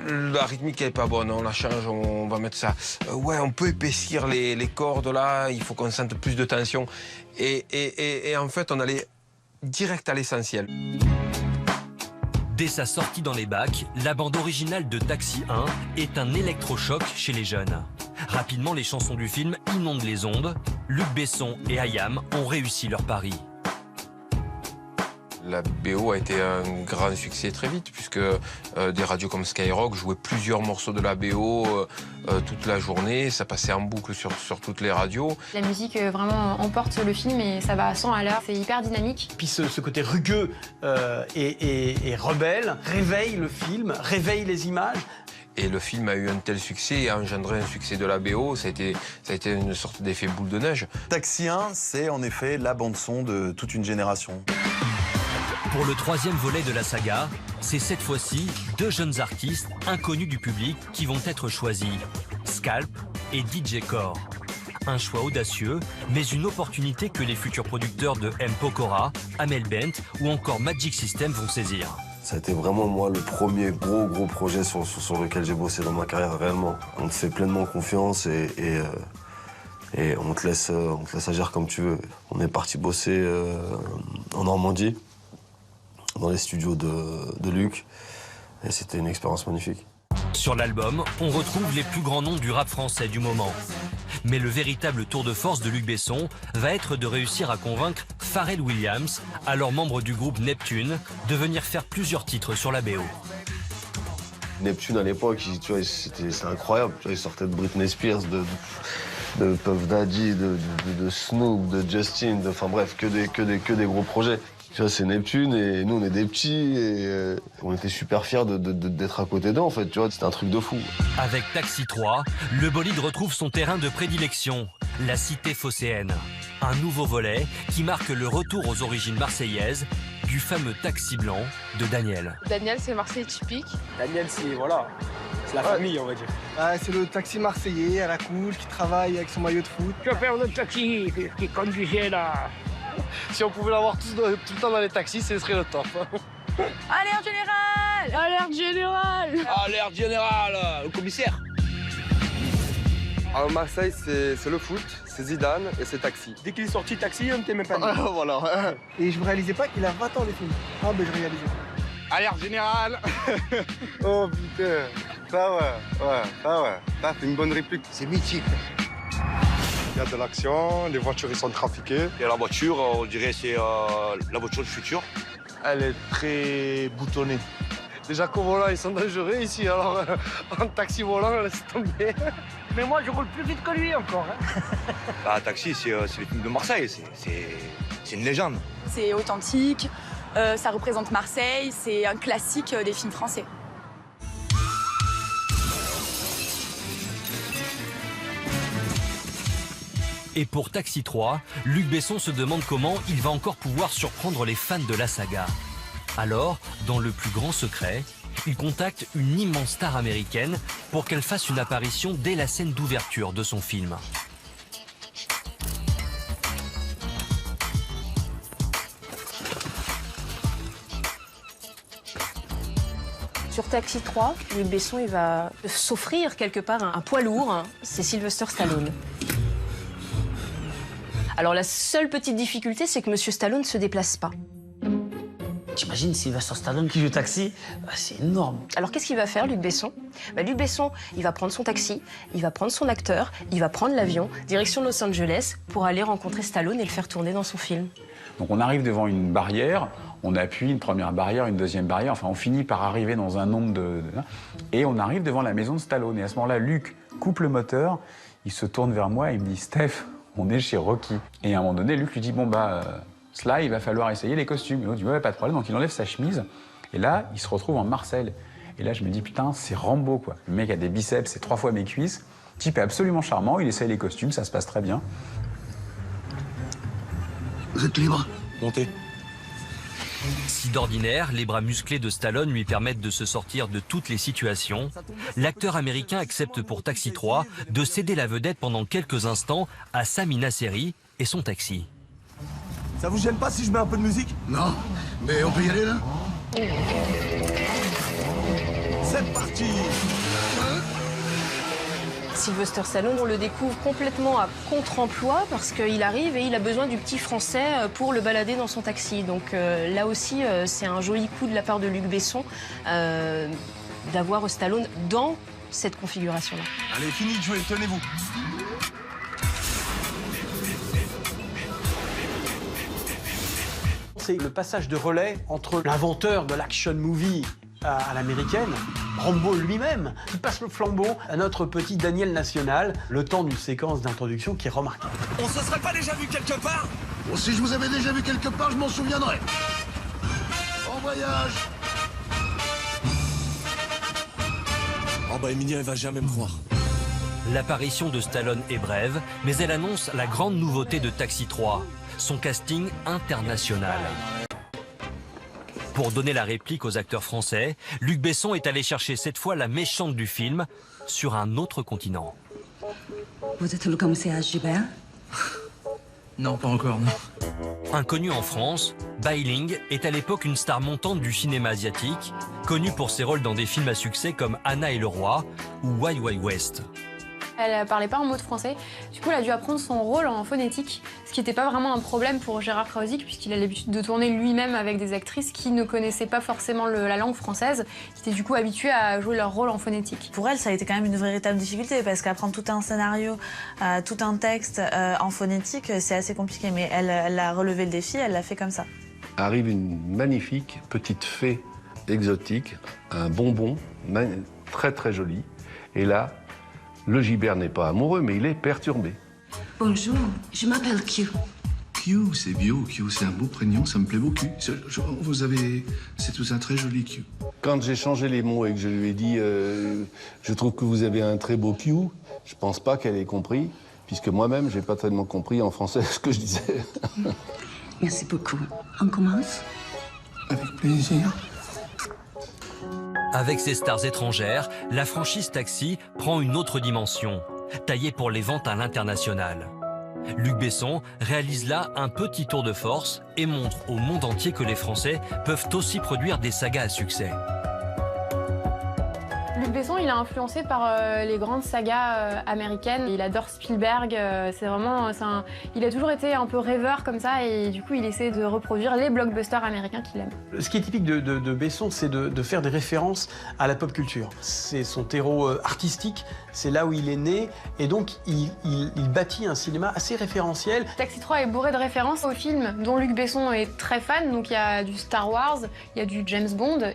La rythmique n'est pas bonne, on la change, on va mettre ça. Ouais, on peut épaissir les cordes là, il faut qu'on sente plus de tension. Et en fait, on allait direct à l'essentiel. Dès sa sortie dans les bacs, la bande originale de Taxi 1 est un électrochoc chez les jeunes. Rapidement, les chansons du film inondent les ondes. Luc Besson et IAM ont réussi leur pari. La BO a été un grand succès très vite, puisque des radios comme Skyrock jouaient plusieurs morceaux de la BO toute la journée. Ça passait en boucle sur toutes les radios. La musique vraiment emporte le film et ça va à 100 à l'heure. C'est hyper dynamique. Puis ce côté rugueux et rebelle réveille le film, réveille les images. Et le film a eu un tel succès et a engendré un succès de la BO. Ça a été une sorte d'effet boule de neige. Taxi 1, c'est en effet la bande-son de toute une génération. Pour le troisième volet de la saga, c'est cette fois-ci deux jeunes artistes inconnus du public qui vont être choisis, Scalp et DJ Core. Un choix audacieux, mais une opportunité que les futurs producteurs de M. Pokora, Amel Bent ou encore Magic System vont saisir. Ça a été vraiment, moi, le premier gros projet sur lequel j'ai bossé dans ma carrière, réellement. On te fait pleinement confiance et on te laisse agir comme tu veux. On est parti bosser en Normandie, dans les studios de Luc, et c'était une expérience magnifique. Sur l'album, on retrouve les plus grands noms du rap français du moment. Mais le véritable tour de force de Luc Besson va être de réussir à convaincre Pharrell Williams, alors membre du groupe Neptune, de venir faire plusieurs titres sur la BO. Neptune, à l'époque, c'était incroyable. Ils sortaient de Britney Spears, de Puff Daddy, de Snoop, de Justin, enfin bref, que des gros projets. Tu vois, c'est Neptune et nous, on est des petits et on était super fiers d'être à côté d'eux, en fait, tu vois, c'était un truc de fou. Avec Taxi 3, le bolide retrouve son terrain de prédilection, la cité phocéenne. Un nouveau volet qui marque le retour aux origines marseillaises du fameux taxi blanc de Daniel. Daniel, c'est Marseille typique. Daniel, c'est voilà, c'est la famille, on va dire. C'est le taxi marseillais à la cool qui travaille avec son maillot de foot. Je perds le taxi qui conduisait là. Si on pouvait l'avoir tout le temps dans les taxis, ce serait le top. Alerte générale! Alerte générale! Alerte générale, le commissaire. Alors Marseille, c'est le foot, c'est Zidane et c'est taxi. Dès qu'il est sorti taxi, on n'était même pas Voilà. Et je me réalisais pas qu'il a 20 ans les films. Ah ben je réalisais. Alerte générale! Oh putain, ça ouais. Ça c'est une bonne réplique. C'est mythique. Il y a de l'action, les voitures ils sont trafiquées. Et la voiture, on dirait c'est la voiture du futur. Elle est très boutonnée. Déjà qu'au volant ils sont dangereux ici, alors en taxi volant, laisse tomber. Mais moi je roule plus vite que lui encore. Taxi, c'est les films de Marseille, c'est une légende. C'est authentique, ça représente Marseille, c'est un classique des films français. Et pour Taxi 3, Luc Besson se demande comment il va encore pouvoir surprendre les fans de la saga. Alors, dans le plus grand secret, il contacte une immense star américaine pour qu'elle fasse une apparition dès la scène d'ouverture de son film. Sur Taxi 3, Luc Besson il va s'offrir quelque part un poids lourd, hein. C'est Sylvester Stallone. Alors la seule petite difficulté, c'est que Monsieur Stallone ne se déplace pas. T'imagines Sylvester Stallone qui joue Taxi? C'est énorme. Alors qu'est-ce qu'il va faire, Luc Besson? Luc Besson, il va prendre son taxi, il va prendre son acteur, il va prendre l'avion, direction Los Angeles, pour aller rencontrer Stallone et le faire tourner dans son film. Donc on arrive devant une barrière, on appuie une première barrière, une deuxième barrière, enfin on finit par arriver dans un nombre et on arrive devant la maison de Stallone. Et à ce moment-là, Luc coupe le moteur, il se tourne vers moi et il me dit « Steph, on est chez Rocky ». Et à un moment donné, Luc lui dit « Bon là, il va falloir essayer les costumes ». Et l'autre dit « Ouais, pas de problème ». Donc il enlève sa chemise et là, il se retrouve en Marcel. Et là, je me dis « Putain, c'est Rambo, quoi ». Le mec a des biceps, c'est 3 fois mes cuisses. Le type est absolument charmant, il essaye les costumes, ça se passe très bien. Vous êtes libre? Montez. Si d'ordinaire, les bras musclés de Stallone lui permettent de se sortir de toutes les situations, l'acteur américain accepte pour Taxi 3 de céder la vedette pendant quelques instants à Sami Nasseri et son taxi. Ça vous gêne pas si je mets un peu de musique? Non, mais on peut y aller là? C'est parti! Sylvester Stallone, on le découvre complètement à contre-emploi parce qu'il arrive et il a besoin du petit français pour le balader dans son taxi. Donc là aussi, c'est un joli coup de la part de Luc Besson d'avoir Stallone dans cette configuration-là. Allez, fini de jouer, tenez-vous. C'est le passage de relais entre l'inventeur de l'action movie à l'américaine, Rambo lui-même, qui passe le flambeau à notre petit Daniel National, le temps d'une séquence d'introduction qui est remarquable. On se serait pas déjà vu quelque part? Bon, si je vous avais déjà vu quelque part, je m'en souviendrai. Bon voyage. Oh bah Emilia, elle va jamais me croire. L'apparition de Stallone est brève, mais elle annonce la grande nouveauté de Taxi 3, son casting international. Pour donner la réplique aux acteurs français, Luc Besson est allé chercher cette fois la méchante du film sur un autre continent. Vous êtes le commissaire Gilbert? Non, pas encore, non. Inconnu en France, Bai Ling est à l'époque une star montante du cinéma asiatique, connue pour ses rôles dans des films à succès comme Anna et le Roi ou Wild Wild West. Elle parlait pas un mot de français, du coup elle a dû apprendre son rôle en phonétique, ce qui n'était pas vraiment un problème pour Gérard Krausik puisqu'il a l'habitude de tourner lui-même avec des actrices qui ne connaissaient pas forcément la langue française, qui étaient du coup habituées à jouer leur rôle en phonétique. Pour elle, ça a été quand même une véritable difficulté parce qu'apprendre tout un scénario, tout un texte en phonétique, c'est assez compliqué, mais elle a relevé le défi, elle l'a fait comme ça. Arrive une magnifique petite fée exotique, un bonbon très très joli, et là, le Gibert n'est pas amoureux, mais il est perturbé. Bonjour, je m'appelle Q. Q, c'est bio. Q, c'est un beau prénom, ça me plaît beaucoup. C'est tout un très joli Q. Quand j'ai changé les mots et que je lui ai dit je trouve que vous avez un très beau Q, je pense pas qu'elle ait compris, puisque moi-même, j'ai pas tellement compris en français ce que je disais. Merci beaucoup. On commence? Avec plaisir. Avec ses stars étrangères, la franchise Taxi prend une autre dimension, taillée pour les ventes à l'international. Luc Besson réalise là un petit tour de force et montre au monde entier que les Français peuvent aussi produire des sagas à succès. Luc Besson, il est influencé par les grandes sagas américaines. Il adore Spielberg. Il a toujours été un peu rêveur comme ça et du coup, il essaie de reproduire les blockbusters américains qu'il aime. Ce qui est typique de Besson, c'est de faire des références à la pop culture. C'est son terreau artistique, c'est là où il est né et donc il bâtit un cinéma assez référentiel. Taxi 3 est bourré de références aux films dont Luc Besson est très fan. Donc il y a du Star Wars, il y a du James Bond.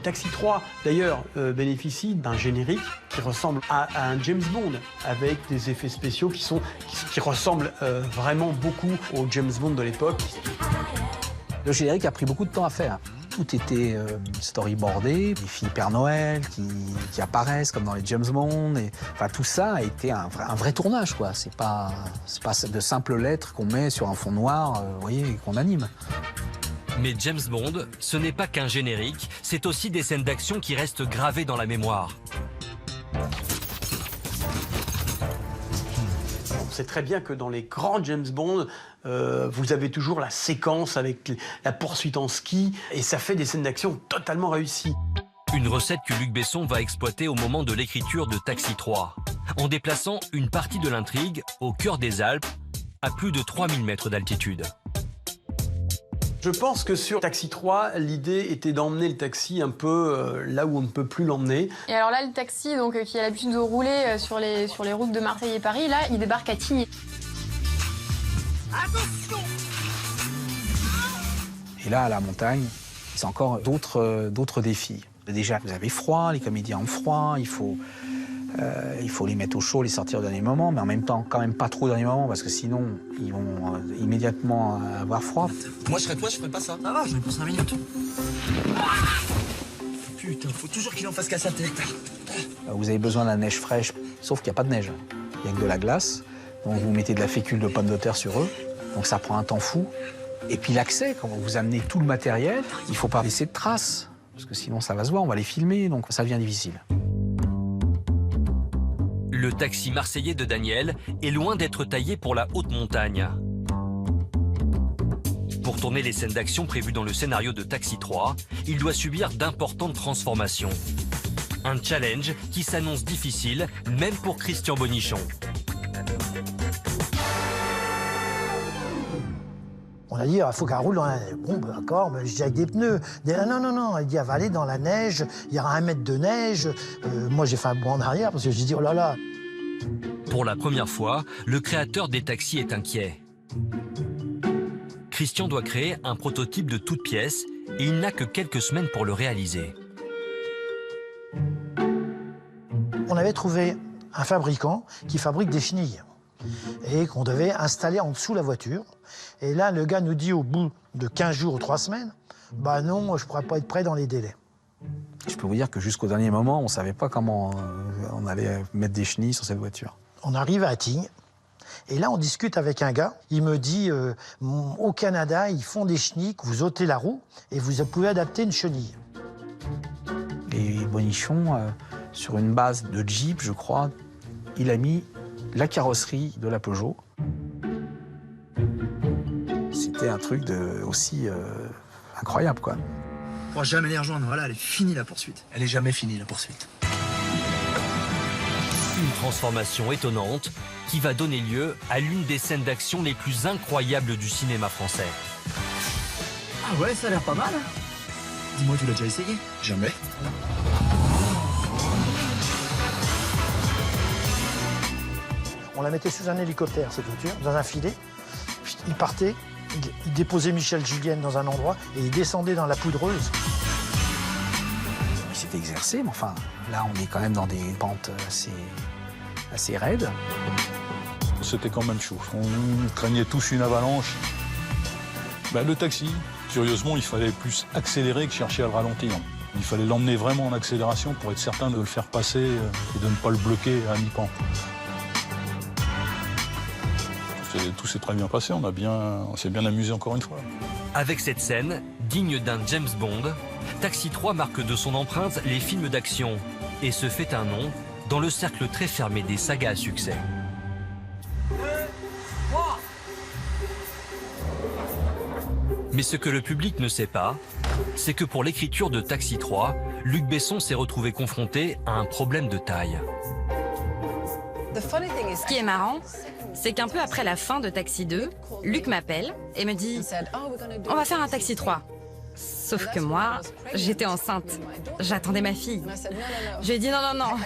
Taxi 3, d'ailleurs, bénéficie d'un générique qui ressemble à un James Bond, avec des effets spéciaux qui ressemblent vraiment beaucoup au James Bond de l'époque. Le générique a pris beaucoup de temps à faire. Tout était storyboardé, des filles Père Noël qui apparaissent comme dans les James Bond. Enfin, tout ça a été un vrai tournage, quoi. C'est pas de simples lettres qu'on met sur un fond noir, vous voyez, et qu'on anime. Mais James Bond, ce n'est pas qu'un générique, c'est aussi des scènes d'action qui restent gravées dans la mémoire. On sait très bien que dans les grands James Bond, vous avez toujours la séquence avec la poursuite en ski, et ça fait des scènes d'action totalement réussies. Une recette que Luc Besson va exploiter au moment de l'écriture de Taxi 3, en déplaçant une partie de l'intrigue au cœur des Alpes, à plus de 3000 mètres d'altitude. Je pense que sur Taxi 3, l'idée était d'emmener le taxi un peu là où on ne peut plus l'emmener. Et alors là, le taxi qui a l'habitude de rouler sur les routes de Marseille et Paris, là, il débarque à Tignes. Attention! Et là, à la montagne, c'est encore d'autres défis. Déjà, vous avez froid, les comédiens ont froid, il faut les mettre au chaud, les sortir au dernier moment, mais en même temps, quand même pas trop au dernier moment, parce que sinon, ils vont immédiatement avoir froid. Moi, je serais toi, je ferais pas ça. Ça va, je vais pour 5 minutes. Putain, faut toujours qu'il en fasse qu'à sa tête. Vous avez besoin de la neige fraîche, sauf qu'il n'y a pas de neige. Il n'y a que de la glace. Donc vous mettez de la fécule de pommes de terre sur eux. Donc ça prend un temps fou. Et puis l'accès, quand vous amenez tout le matériel, il ne faut pas laisser de traces. Parce que sinon ça va se voir, on va les filmer, donc ça devient difficile. Le taxi marseillais de Daniel est loin d'être taillé pour la haute montagne. Pour tourner les scènes d'action prévues dans le scénario de Taxi 3, il doit subir d'importantes transformations. Un challenge qui s'annonce difficile, même pour Christian Bonichon. On a dit, il faut qu'elle roule dans la neige. Bon, d'accord, mais je dis avec des pneus. Il dit, non. Elle dit, elle va aller dans la neige, il y aura 1 mètre de neige. Moi, j'ai fait un bond en arrière parce que j'ai dit, oh là là. Pour la première fois, le créateur des taxis est inquiet. Christian doit créer un prototype de toutes pièces et il n'a que quelques semaines pour le réaliser. On avait trouvé un fabricant qui fabrique des chenilles et qu'on devait installer en dessous la voiture. Et là, le gars nous dit au bout de 15 jours ou 3 semaines, bah non, je ne pourrais pas être prêt dans les délais. Je peux vous dire que jusqu'au dernier moment, on ne savait pas comment on allait mettre des chenilles sur cette voiture. On arrive à Tignes, et là, on discute avec un gars. Il me dit, au Canada, ils font des chenilles, que vous ôtez la roue, et vous pouvez adapter une chenille. Et Bonichon, sur une base de Jeep, je crois, il a mis la carrosserie de la Peugeot. C'était un truc aussi incroyable, quoi. On pourra jamais les rejoindre. Voilà, elle est finie, la poursuite. Elle est jamais finie, la poursuite. Une transformation étonnante qui va donner lieu à l'une des scènes d'action les plus incroyables du cinéma français. Ah ouais, ça a l'air pas mal. Dis-moi, tu l'as déjà essayé? Jamais. On la mettait sous un hélicoptère, cette voiture, dans un filet. Il partait, il déposait Michel Julienne dans un endroit et il descendait dans la poudreuse. Il s'est exercé, mais enfin, là, on est quand même dans des pentes assez raides. C'était quand même chaud. On craignait tous une avalanche. Le taxi, curieusement, il fallait plus accélérer que chercher à le ralentir. Il fallait l'emmener vraiment en accélération pour être certain de le faire passer et de ne pas le bloquer à mi-pente. Tout s'est très bien passé, on s'est bien amusé encore une fois. Avec cette scène, digne d'un James Bond, Taxi 3 marque de son empreinte les films d'action et se fait un nom dans le cercle très fermé des sagas à succès. Mais ce que le public ne sait pas, c'est que pour l'écriture de Taxi 3, Luc Besson s'est retrouvé confronté à un problème de taille. Ce qui est marrant, c'est qu'un peu après la fin de Taxi 2, Luc m'appelle et me dit « On va faire un Taxi 3 ». Sauf que moi, j'étais enceinte. J'attendais ma fille. Je lui ai dit « Non, non, non,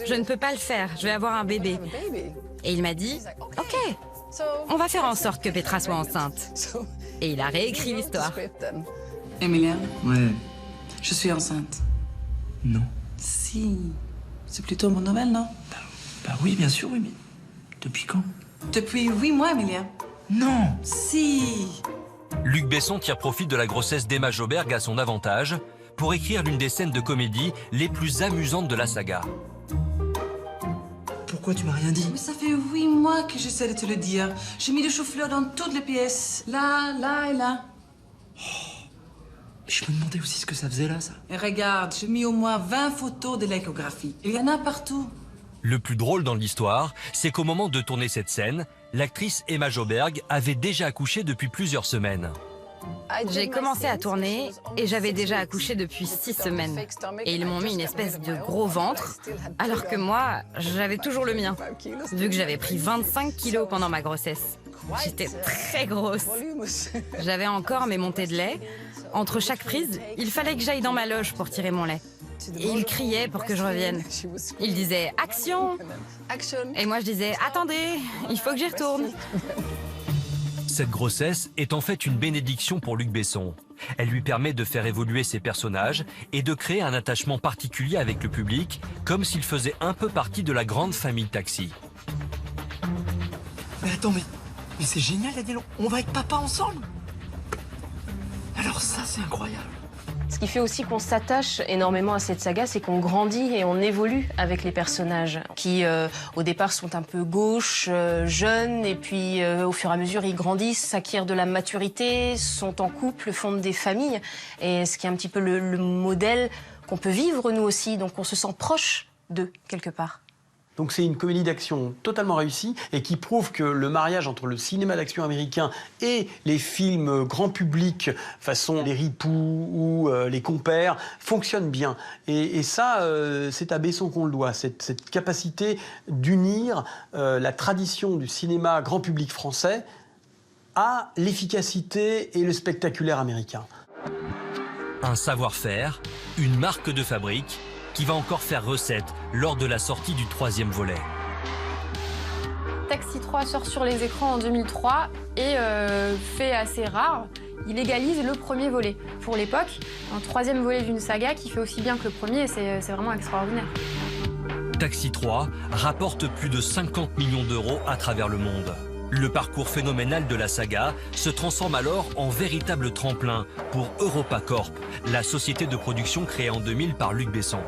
je ne peux pas le faire, je vais avoir un bébé ». Et il m'a dit « Ok, on va faire en sorte que Petra soit enceinte ». Et il a réécrit l'histoire. Emilia, Ouais. je suis enceinte. Non. Si. C'est plutôt une bonne nouvelle, non? Bah oui, bien sûr, oui, mais depuis quand? Depuis 8 mois, Emilia. Non. Si. Luc Besson tire profit de la grossesse d'Emma Joberg à son avantage pour écrire l'une des scènes de comédie les plus amusantes de la saga. Pourquoi tu m'as rien dit? Mais ça fait 8 mois que j'essaie de te le dire. J'ai mis du chou-fleur dans toutes les pièces. Là, là et là. Je me demandais aussi ce que ça faisait là, ça. Et regarde, j'ai mis au moins 20 photos de l'échographie. Il y en a partout. Le plus drôle dans l'histoire, c'est qu'au moment de tourner cette scène, l'actrice Emma Joberg avait déjà accouché depuis plusieurs semaines. J'ai commencé à tourner et j'avais déjà accouché depuis 6 semaines. Et ils m'ont mis une espèce de gros ventre, alors que moi, j'avais toujours le mien, vu que j'avais pris 25 kilos pendant ma grossesse. J'étais très grosse. J'avais encore mes montées de lait. Entre chaque prise, il fallait que j'aille dans ma loge pour tirer mon lait. Et il criait pour que je revienne. Il disait « Action !» Et moi je disais « Attendez, il faut que j'y retourne !» Cette grossesse est en fait une bénédiction pour Luc Besson. Elle lui permet de faire évoluer ses personnages et de créer un attachement particulier avec le public, comme s'il faisait un peu partie de la grande famille Taxi. Mais attends, mais c'est génial, Adèle. On va être papa ensemble. Alors ça, c'est incroyable. Ce qui fait aussi qu'on s'attache énormément à cette saga, c'est qu'on grandit et on évolue avec les personnages qui, au départ, sont un peu gauches, jeunes, et puis au fur et à mesure, ils grandissent, s'acquièrent de la maturité, sont en couple, fondent des familles. Et ce qui est un petit peu le modèle qu'on peut vivre, nous aussi. Donc on se sent proche d'eux, quelque part. Donc c'est une comédie d'action totalement réussie et qui prouve que le mariage entre le cinéma d'action américain et les films grand public, façon Les Ripoux ou Les Compères, fonctionne bien. Et ça, c'est à Besson qu'on le doit, cette capacité d'unir la tradition du cinéma grand public français à l'efficacité et le spectaculaire américain. Un savoir-faire, une marque de fabrique, qui va encore faire recette lors de la sortie du 3e volet. Taxi 3 sort sur les écrans en 2003 et fait assez rare, il égalise le premier volet. Pour l'époque, un 3e volet d'une saga qui fait aussi bien que le premier, c'est vraiment extraordinaire. Taxi 3 rapporte plus de 50 millions d'euros à travers le monde. Le parcours phénoménal de la saga se transforme alors en véritable tremplin pour EuropaCorp, la société de production créée en 2000 par Luc Besson.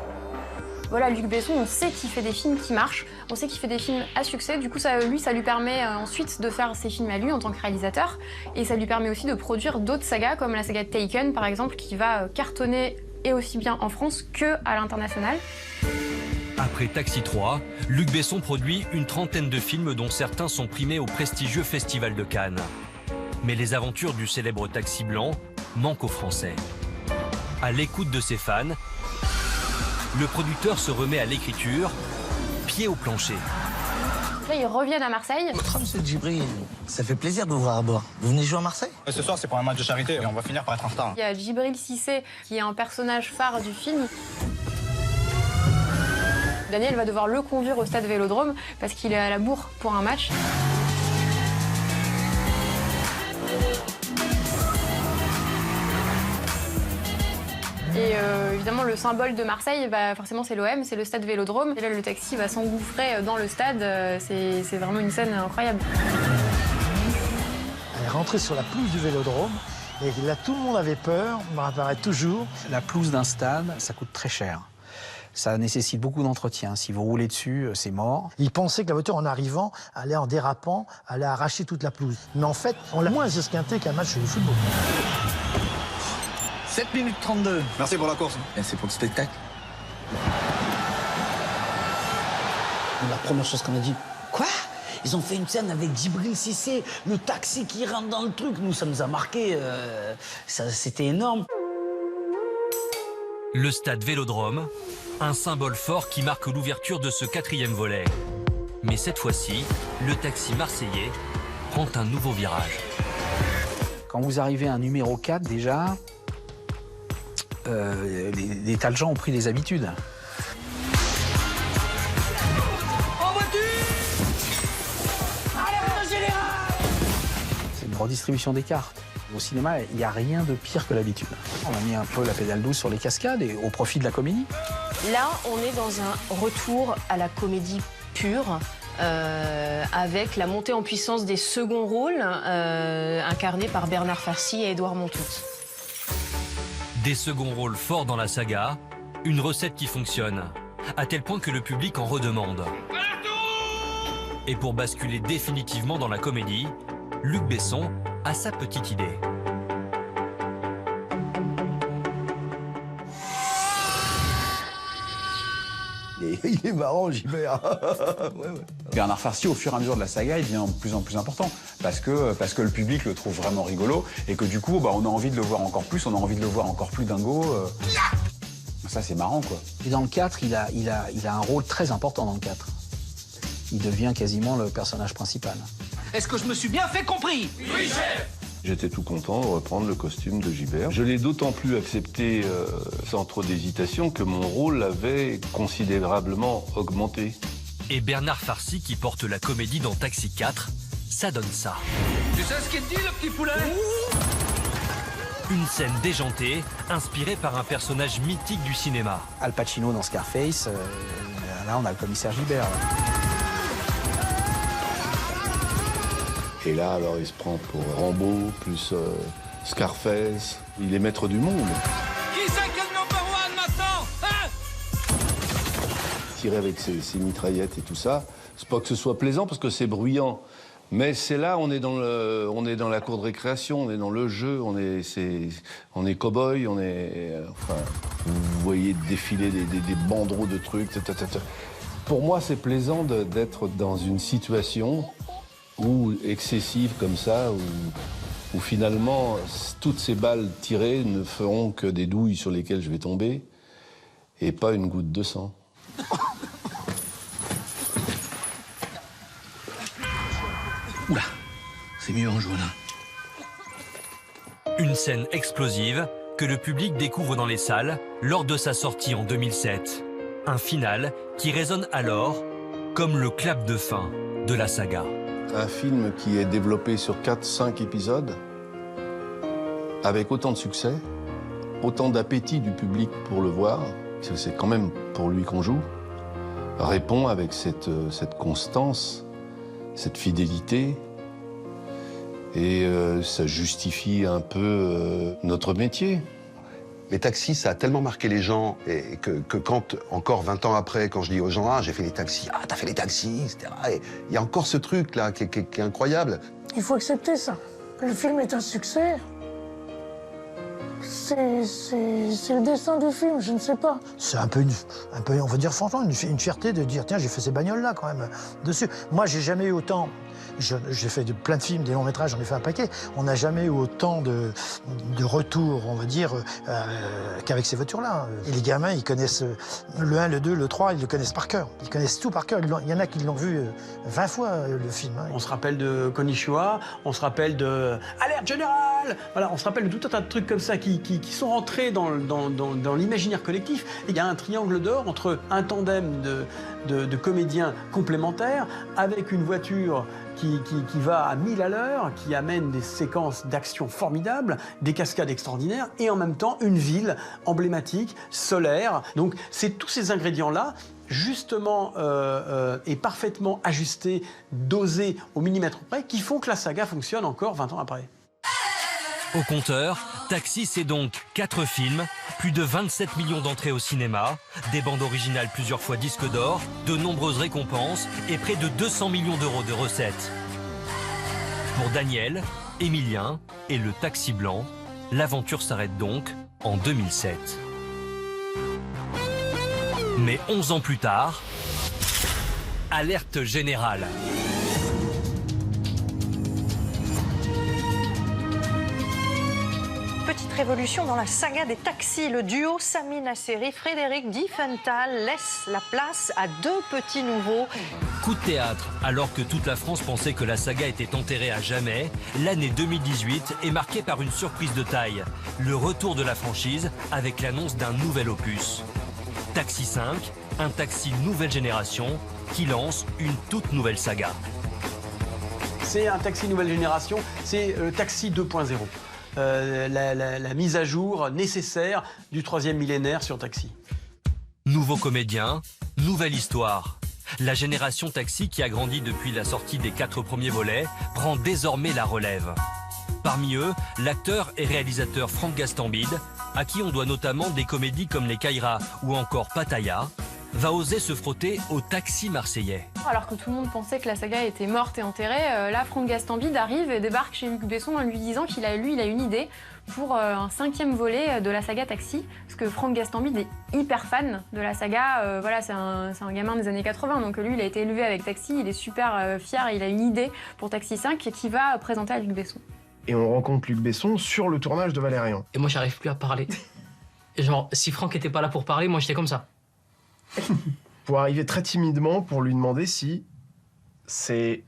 Voilà, Luc Besson, on sait qu'il fait des films qui marchent, on sait qu'il fait des films à succès. Du coup, ça lui permet ensuite de faire ses films à lui en tant que réalisateur. Et ça lui permet aussi de produire d'autres sagas, comme la saga Taken, par exemple, qui va cartonner et aussi bien en France qu'à l'international. Après Taxi 3, Luc Besson produit une trentaine de films dont certains sont primés au prestigieux Festival de Cannes. Mais les aventures du célèbre Taxi blanc manquent aux Français. À l'écoute de ses fans, le producteur se remet à l'écriture, pied au plancher. Là, ils reviennent à Marseille. Votre homme, c'est Djibril. Ça fait plaisir de vous voir à bord. Vous venez jouer à Marseille? Ce soir, c'est pour un match de charité et on va finir par être en retard. Il y a Djibril Cissé, qui est un personnage phare du film. Daniel va devoir le conduire au stade Vélodrome parce qu'il est à la bourre pour un match. Et évidemment, le symbole de Marseille, forcément, c'est l'OM, c'est le stade Vélodrome. Et là, le taxi va s'engouffrer dans le stade. C'est vraiment une scène incroyable. Elle est rentrée sur la pelouse du Vélodrome. Et là, tout le monde avait peur, me rapparaît toujours. La pelouse d'un stade, ça coûte très cher. Ça nécessite beaucoup d'entretien. Si vous roulez dessus, c'est mort. Il pensait que la voiture, en arrivant, allait en dérapant, allait arracher toute la pelouse. Mais en fait, on l'a moins esquinté qu'un match de football. 7 minutes 32. Merci pour la course. Et c'est pour le spectacle. La première chose qu'on a dit, quoi? Ils ont fait une scène avec Djibril Cissé, le taxi qui rentre dans le truc. Nous, ça nous a marqué. C'était énorme. Le stade Vélodrome, un symbole fort qui marque l'ouverture de ce 4e volet. Mais cette fois-ci, le taxi marseillais prend un nouveau virage. Quand vous arrivez à un numéro 4, déjà, des tas de gens ont pris des habitudes. En voiture! Allez, général! C'est une redistribution des cartes. Au cinéma, il n'y a rien de pire que l'habitude. On a mis un peu la pédale douce sur les cascades et au profit de la comédie. Là, on est dans un retour à la comédie pure, avec la montée en puissance des seconds rôles, incarnés par Bernard Farcy et Édouard Montout. Des seconds rôles forts dans la saga, une recette qui fonctionne, à tel point que le public en redemande. Et pour basculer définitivement dans la comédie, Luc Besson a sa petite idée. Il est marrant, Gilbert. Ouais. Bernard Farcy, au fur et à mesure de la saga, il devient de plus en plus important parce que le public le trouve vraiment rigolo et que du coup, on a envie de le voir encore plus, on a envie de le voir encore plus dingo. Ça, c'est marrant, quoi. Et dans le 4, il a un rôle très important dans le 4. Il devient quasiment le personnage principal. Est-ce que je me suis bien fait compris? Oui, chef! J'étais tout content de reprendre le costume de Gilbert. Je l'ai d'autant plus accepté sans trop d'hésitation que mon rôle avait considérablement augmenté. Et Bernard Farcy qui porte la comédie dans Taxi 4, ça donne ça. Tu sais ce qu'il te dit, le petit poulet? Une scène déjantée, inspirée par un personnage mythique du cinéma. Al Pacino dans Scarface, là on a le commissaire Gilbert. Et là, alors, il se prend pour Rambo, plus Scarface. Il est maître du monde. Qui c'est que le number one maintenant, hein? Tirer avec ses mitraillettes et tout ça, c'est pas que ce soit plaisant parce que c'est bruyant. Mais c'est là, on est dans la cour de récréation, on est dans le jeu, on est cow-boy, enfin, vous voyez défiler des banderoles de trucs. Pour moi, c'est plaisant d'être dans une situation ou excessive comme ça, où finalement, toutes ces balles tirées ne feront que des douilles sur lesquelles je vais tomber, et pas une goutte de sang. Oula, c'est mieux en jaune. Une scène explosive que le public découvre dans les salles lors de sa sortie en 2007. Un final qui résonne alors comme le clap de fin de la saga. Un film qui est développé sur 4-5 épisodes, avec autant de succès, autant d'appétit du public pour le voir, c'est quand même pour lui qu'on joue, répond avec cette constance, cette fidélité, et ça justifie un peu notre métier. Les taxis, ça a tellement marqué les gens et que quand, encore 20 ans après, quand je dis aux gens « Ah, j'ai fait les taxis, ah, t'as fait les taxis, etc. » Il y a encore ce truc-là qui est incroyable. Il faut accepter ça. Le film est un succès. C'est le destin du film, je ne sais pas. C'est un peu, on va dire franchement, une fierté de dire « Tiens, j'ai fait ces bagnoles-là, quand même, dessus. » Moi, j'ai jamais eu autant... J'ai fait plein de films, des longs métrages, j'en ai fait un paquet. On n'a jamais eu autant de retours, on va dire, qu'avec ces voitures-là. Et les gamins, ils connaissent le 1, le 2, le 3, ils le connaissent par cœur. Ils connaissent tout par cœur. Il y en a qui l'ont vu 20 fois, le film. On se rappelle de Konnichiwa, on se rappelle de Alerte Générale. Voilà, on se rappelle de tout un tas de trucs comme ça qui qui sont rentrés dans l'imaginaire collectif. Et il y a un triangle d'or entre un tandem de comédiens complémentaires avec une voiture qui va à 1000 à l'heure, qui amène des séquences d'action formidables, des cascades extraordinaires, et en même temps une ville emblématique, solaire. Donc c'est tous ces ingrédients-là, justement et parfaitement ajustés, dosés au millimètre près, qui font que la saga fonctionne encore 20 ans après. Au compteur, Taxi, c'est donc 4 films, plus de 27 millions d'entrées au cinéma, des bandes originales plusieurs fois disques d'or, de nombreuses récompenses et près de 200 millions d'euros de recettes. Pour Daniel, Émilien et le Taxi blanc, l'aventure s'arrête donc en 2007. Mais 11 ans plus tard, alerte générale. Petite révolution dans la saga des taxis. Le duo Sami Nasseri, Frédéric Diefenthal laisse la place à 2 petits nouveaux. Coup de théâtre, alors que toute la France pensait que la saga était enterrée à jamais, l'année 2018 est marquée par une surprise de taille. Le retour de la franchise avec l'annonce d'un nouvel opus. Taxi 5, un taxi nouvelle génération qui lance une toute nouvelle saga. C'est un taxi nouvelle génération, c'est Taxi 2.0. La mise à jour nécessaire du 3e millénaire sur Taxi. Nouveau comédien, nouvelle histoire. La génération Taxi, qui a grandi depuis la sortie des 4 premiers volets, prend désormais la relève. Parmi eux, l'acteur et réalisateur Franck Gastambide, à qui on doit notamment des comédies comme Les Caïras ou encore Pattaya, va oser se frotter au Taxi marseillais. Alors que tout le monde pensait que la saga était morte et enterrée, là, Franck Gastambide arrive et débarque chez Luc Besson en lui disant qu'il a une idée pour un 5e volet de la saga Taxi. Parce que Franck Gastambide est hyper fan de la saga. Voilà, c'est un gamin des années 80, donc lui, il a été élevé avec Taxi, il est super fier et il a une idée pour Taxi 5 qu'il va présenter à Luc Besson. Et on rencontre Luc Besson sur le tournage de Valérian. Et moi, j'arrive plus à parler. Et genre, si Franck était pas là pour parler, moi, j'étais comme ça. Pour arriver très timidement pour lui demander si c'est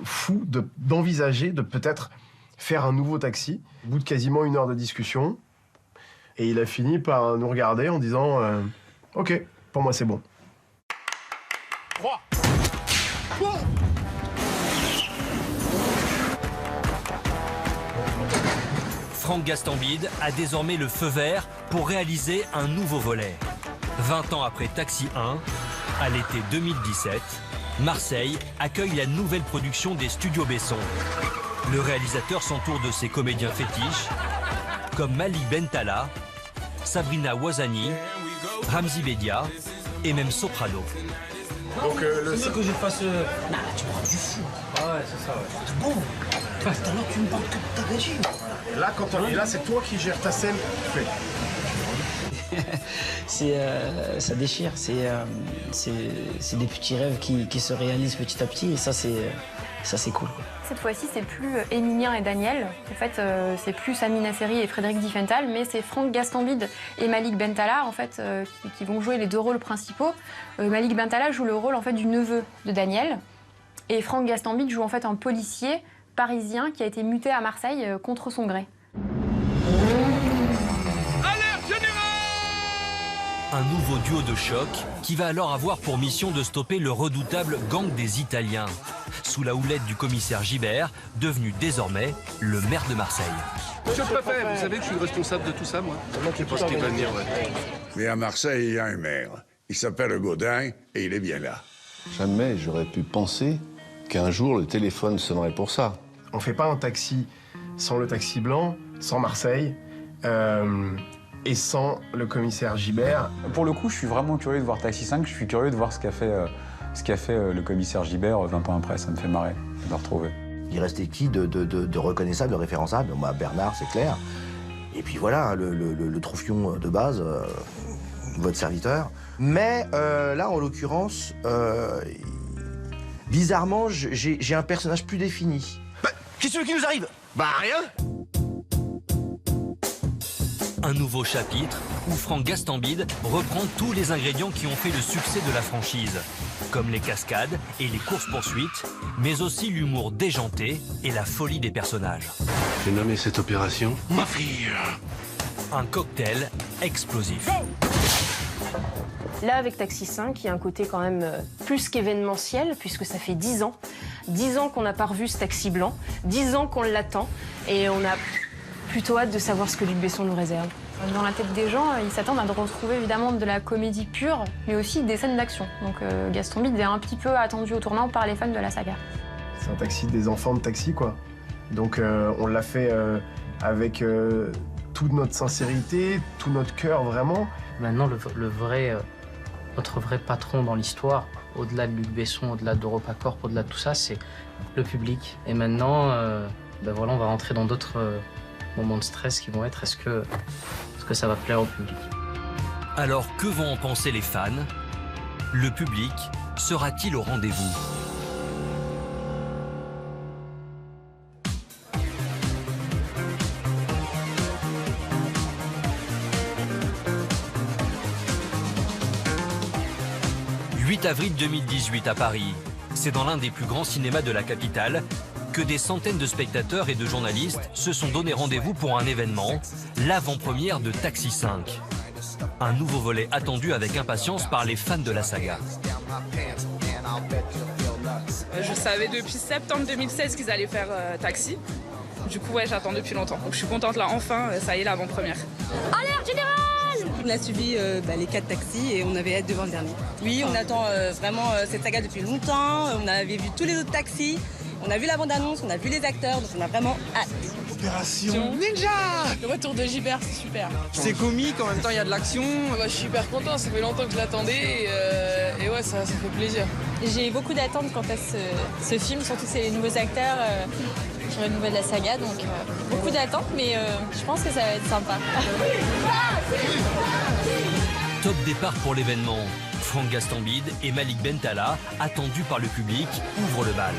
fou d'envisager de peut-être faire un nouveau Taxi. Au bout de quasiment 1 heure de discussion, et il a fini par nous regarder en disant ok, pour moi c'est bon. 3. Franck Gastambide a désormais le feu vert pour réaliser un nouveau volet. 20 ans après Taxi 1, à l'été 2017, Marseille accueille la nouvelle production des studios Besson. Le réalisateur s'entoure de ses comédiens fétiches, comme Malik Bentala, Sabrina Ouazani, Ramzi Bedia et même Soprano. Donc le fait que je fasse... Non, tu prends du fou. Ah ouais, c'est ça, ouais. C'est bon. Tout à l'heure, tu me parles que de ta régie. Et là, et là, c'est toi qui gères ta scène. Ça déchire. C'est des petits rêves qui se réalisent petit à petit. Et ça, c'est cool, quoi. Cette fois-ci, c'est plus Émilien et Daniel. En fait, c'est plus Sami Nasseri et Frédéric Diefenthal, mais c'est Franck Gastambide et Malik Bentala, en fait, qui vont jouer les 2 rôles principaux. Malik Bentala joue le rôle, en fait, du neveu de Daniel. Et Franck Gastambide joue, en fait, un policier parisien qui a été muté à Marseille contre son gré. Un nouveau duo de choc qui va alors avoir pour mission de stopper le redoutable gang des Italiens, sous la houlette du commissaire Gibert, devenu désormais le maire de Marseille. Monsieur le préfet, vous savez que je suis le responsable de tout ça, moi. Je pense qu'il va venir, ouais. Mais à Marseille, il y a un maire. Il s'appelle Gaudin et il est bien là. Jamais j'aurais pu penser qu'un jour le téléphone sonnerait pour ça. On fait pas un taxi sans le Taxi blanc, sans Marseille, et sans le commissaire Gibert. Pour le coup, je suis vraiment curieux de voir Taxi 5. Je suis curieux de voir ce qu'a fait le commissaire Gibert 20 ans après. Ça me fait marrer de le retrouver. Il restait qui de reconnaissable, de référençable? Moi, Bernard, c'est clair. Et puis voilà, le troufion de base, votre serviteur. Mais là, en l'occurrence, bizarrement, j'ai un personnage plus défini. Bah, qu'est-ce qui nous arrive? Bah, rien. Un nouveau chapitre où Franck Gastambide reprend tous les ingrédients qui ont fait le succès de la franchise, comme les cascades et les courses-poursuites, mais aussi l'humour déjanté et la folie des personnages. J'ai nommé cette opération Ma fille. Un cocktail explosif. Là, avec Taxi 5, il y a un côté quand même plus qu'événementiel, puisque ça fait 10 ans. 10 ans qu'on n'a pas revu ce taxi blanc, 10 ans qu'on l'attend, et on a plutôt hâte de savoir ce que Luc Besson nous réserve. Dans la tête des gens, ils s'attendent à retrouver évidemment de la comédie pure, mais aussi des scènes d'action. Donc Gaston Bide est un petit peu attendu au tournant par les fans de la saga. C'est un taxi des enfants de taxi, quoi. Donc on l'a fait avec toute notre sincérité, tout notre cœur, vraiment. Maintenant, notre vrai patron dans l'histoire, au-delà de Luc Besson, au-delà d'EuropaCorp, au-delà de tout ça, c'est le public. Et maintenant, voilà, on va rentrer dans d'autres moments de stress qui vont être est-ce que ça va plaire au public? Alors que vont en penser les fans? Le public sera-t-il au rendez-vous? « 8 avril 2018 à Paris. C'est dans l'un des plus grands cinémas de la capitale que des centaines de spectateurs et de journalistes se sont donné rendez-vous pour un événement, l'avant-première de Taxi 5. Un nouveau volet attendu avec impatience par les fans de la saga. Je savais depuis septembre 2016 qu'ils allaient faire Taxi. Du coup, ouais, j'attends depuis longtemps. Donc je suis contente là, enfin, ça y est, l'avant-première. Alerte générale! On a suivi les 4 taxis et on avait hâte de voir le dernier. Oui, on attend vraiment cette saga depuis longtemps. On avait vu tous les autres taxis. On a vu la bande-annonce, on a vu les acteurs, donc on a vraiment hâte. Opération Ninja! Le retour de Gilbert, c'est super. C'est comique, en même temps il y a de l'action. Je suis hyper content, ça fait longtemps que je l'attendais et ouais, ça fait plaisir. J'ai beaucoup d'attentes quant à ce film, surtout c'est les nouveaux acteurs qui renouvellent la saga, donc beaucoup d'attentes, mais je pense que ça va être sympa. Top départ pour l'événement. Franck Gastambide et Malik Bentala, attendus par le public, ouvrent le bal.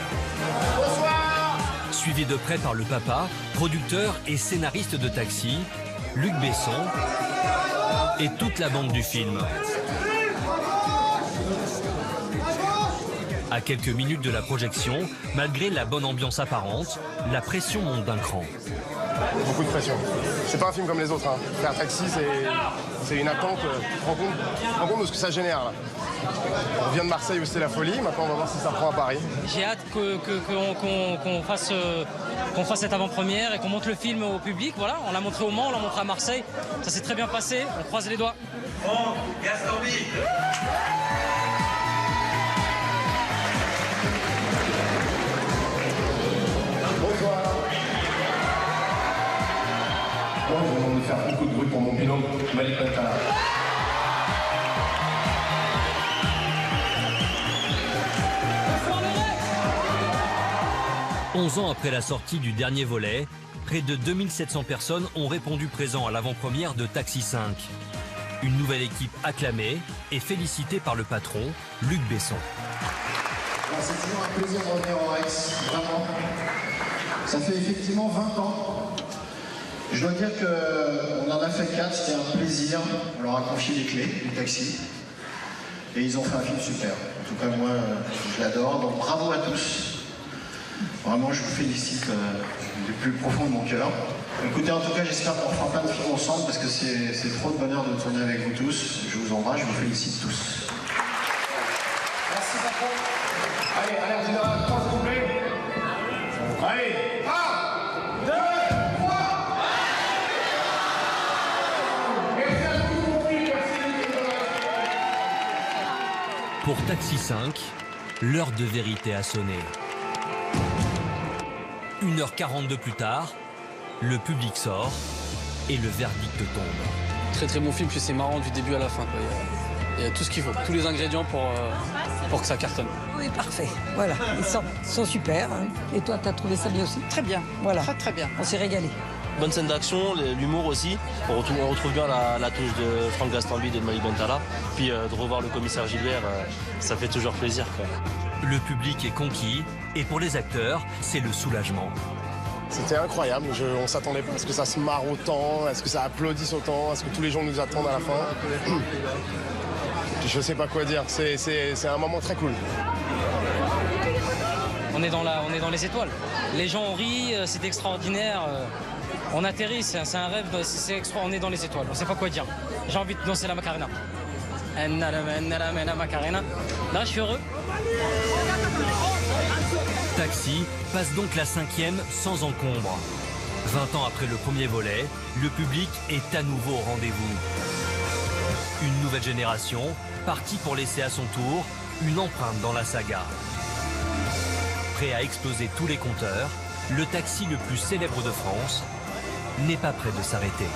Bonsoir! Suivi de près par le papa, producteur et scénariste de Taxi, Luc Besson et toute la bande du film. À quelques minutes de la projection, malgré la bonne ambiance apparente, la pression monte d'un cran. Beaucoup de pression. C'est pas un film comme les autres. Hein. Faire Taxi, c'est une attente. Tu te rends compte de ce que ça génère là. On vient de Marseille où c'était la folie. Maintenant, on va voir si ça reprend à Paris. J'ai hâte qu'on fasse cette avant-première et qu'on montre le film au public. Voilà, on l'a montré au Mans, on l'a montré à Marseille. Ça s'est très bien passé. On croise les doigts. Franck Gastambide. Bonsoir. Moi, je vous demande de faire beaucoup de bruit pour mon binôme, Malik Bentala. 11 ans après la sortie du dernier volet, près de 2700 personnes ont répondu présent à l'avant-première de Taxi 5. Une nouvelle équipe acclamée et félicitée par le patron, Luc Besson. C'est toujours un plaisir de revenir au Rex, vraiment. Ça fait effectivement 20 ans. Je dois dire qu'on en a fait 4, c'était un plaisir. On leur a confié les clés du taxi. Et ils ont fait un film super. En tout cas, moi, je l'adore. Donc bravo à tous. Vraiment, je vous félicite du plus profond de mon cœur. Écoutez, en tout cas, j'espère qu'on fera plein de films ensemble parce que c'est trop de bonheur de tourner avec vous tous. Je vous embrasse, je vous félicite tous. Merci patron. Allez, allez, en général, 3 couplets. Allez, 1, 2, 3. Merci à tous, compris, merci. Pour Taxi 5, l'heure de vérité a sonné. 1h42 plus tard, le public sort et le verdict tombe. Très très bon film, puis c'est marrant du début à la fin. Quoi. Il y a tout ce qu'il faut, tous les ingrédients pour que ça cartonne. Oui, parfait. Voilà, ils sont super. Hein. Et toi, t'as trouvé ça bien aussi? Très bien. Voilà. Très très bien. On s'est régalé. Bonne scène d'action, l'humour aussi. On retrouve bien la touche de Franck Gastambide et de Malik Bentala. Puis de revoir le commissaire Gilbert, ça fait toujours plaisir. Quoi. Le public est conquis et pour les acteurs, c'est le soulagement. C'était incroyable, on ne s'attendait pas à ce que ça se marre autant, à ce que ça applaudisse autant, à ce que tous les gens nous attendent à la fin. Je sais pas quoi dire, c'est un moment très cool. On est dans les étoiles. Les gens ont ri, c'est extraordinaire. On atterrit, c'est un rêve, on est dans les étoiles, on sait pas quoi dire. J'ai envie de danser la Macarena. Macarena. Là, je suis heureux. Taxi passe donc la 5e sans encombre. 20 ans après le premier volet, le public est à nouveau au rendez-vous. Une nouvelle génération, partie pour laisser à son tour une empreinte dans la saga. Prêt à exploser tous les compteurs, le taxi le plus célèbre de France n'est pas prêt de s'arrêter.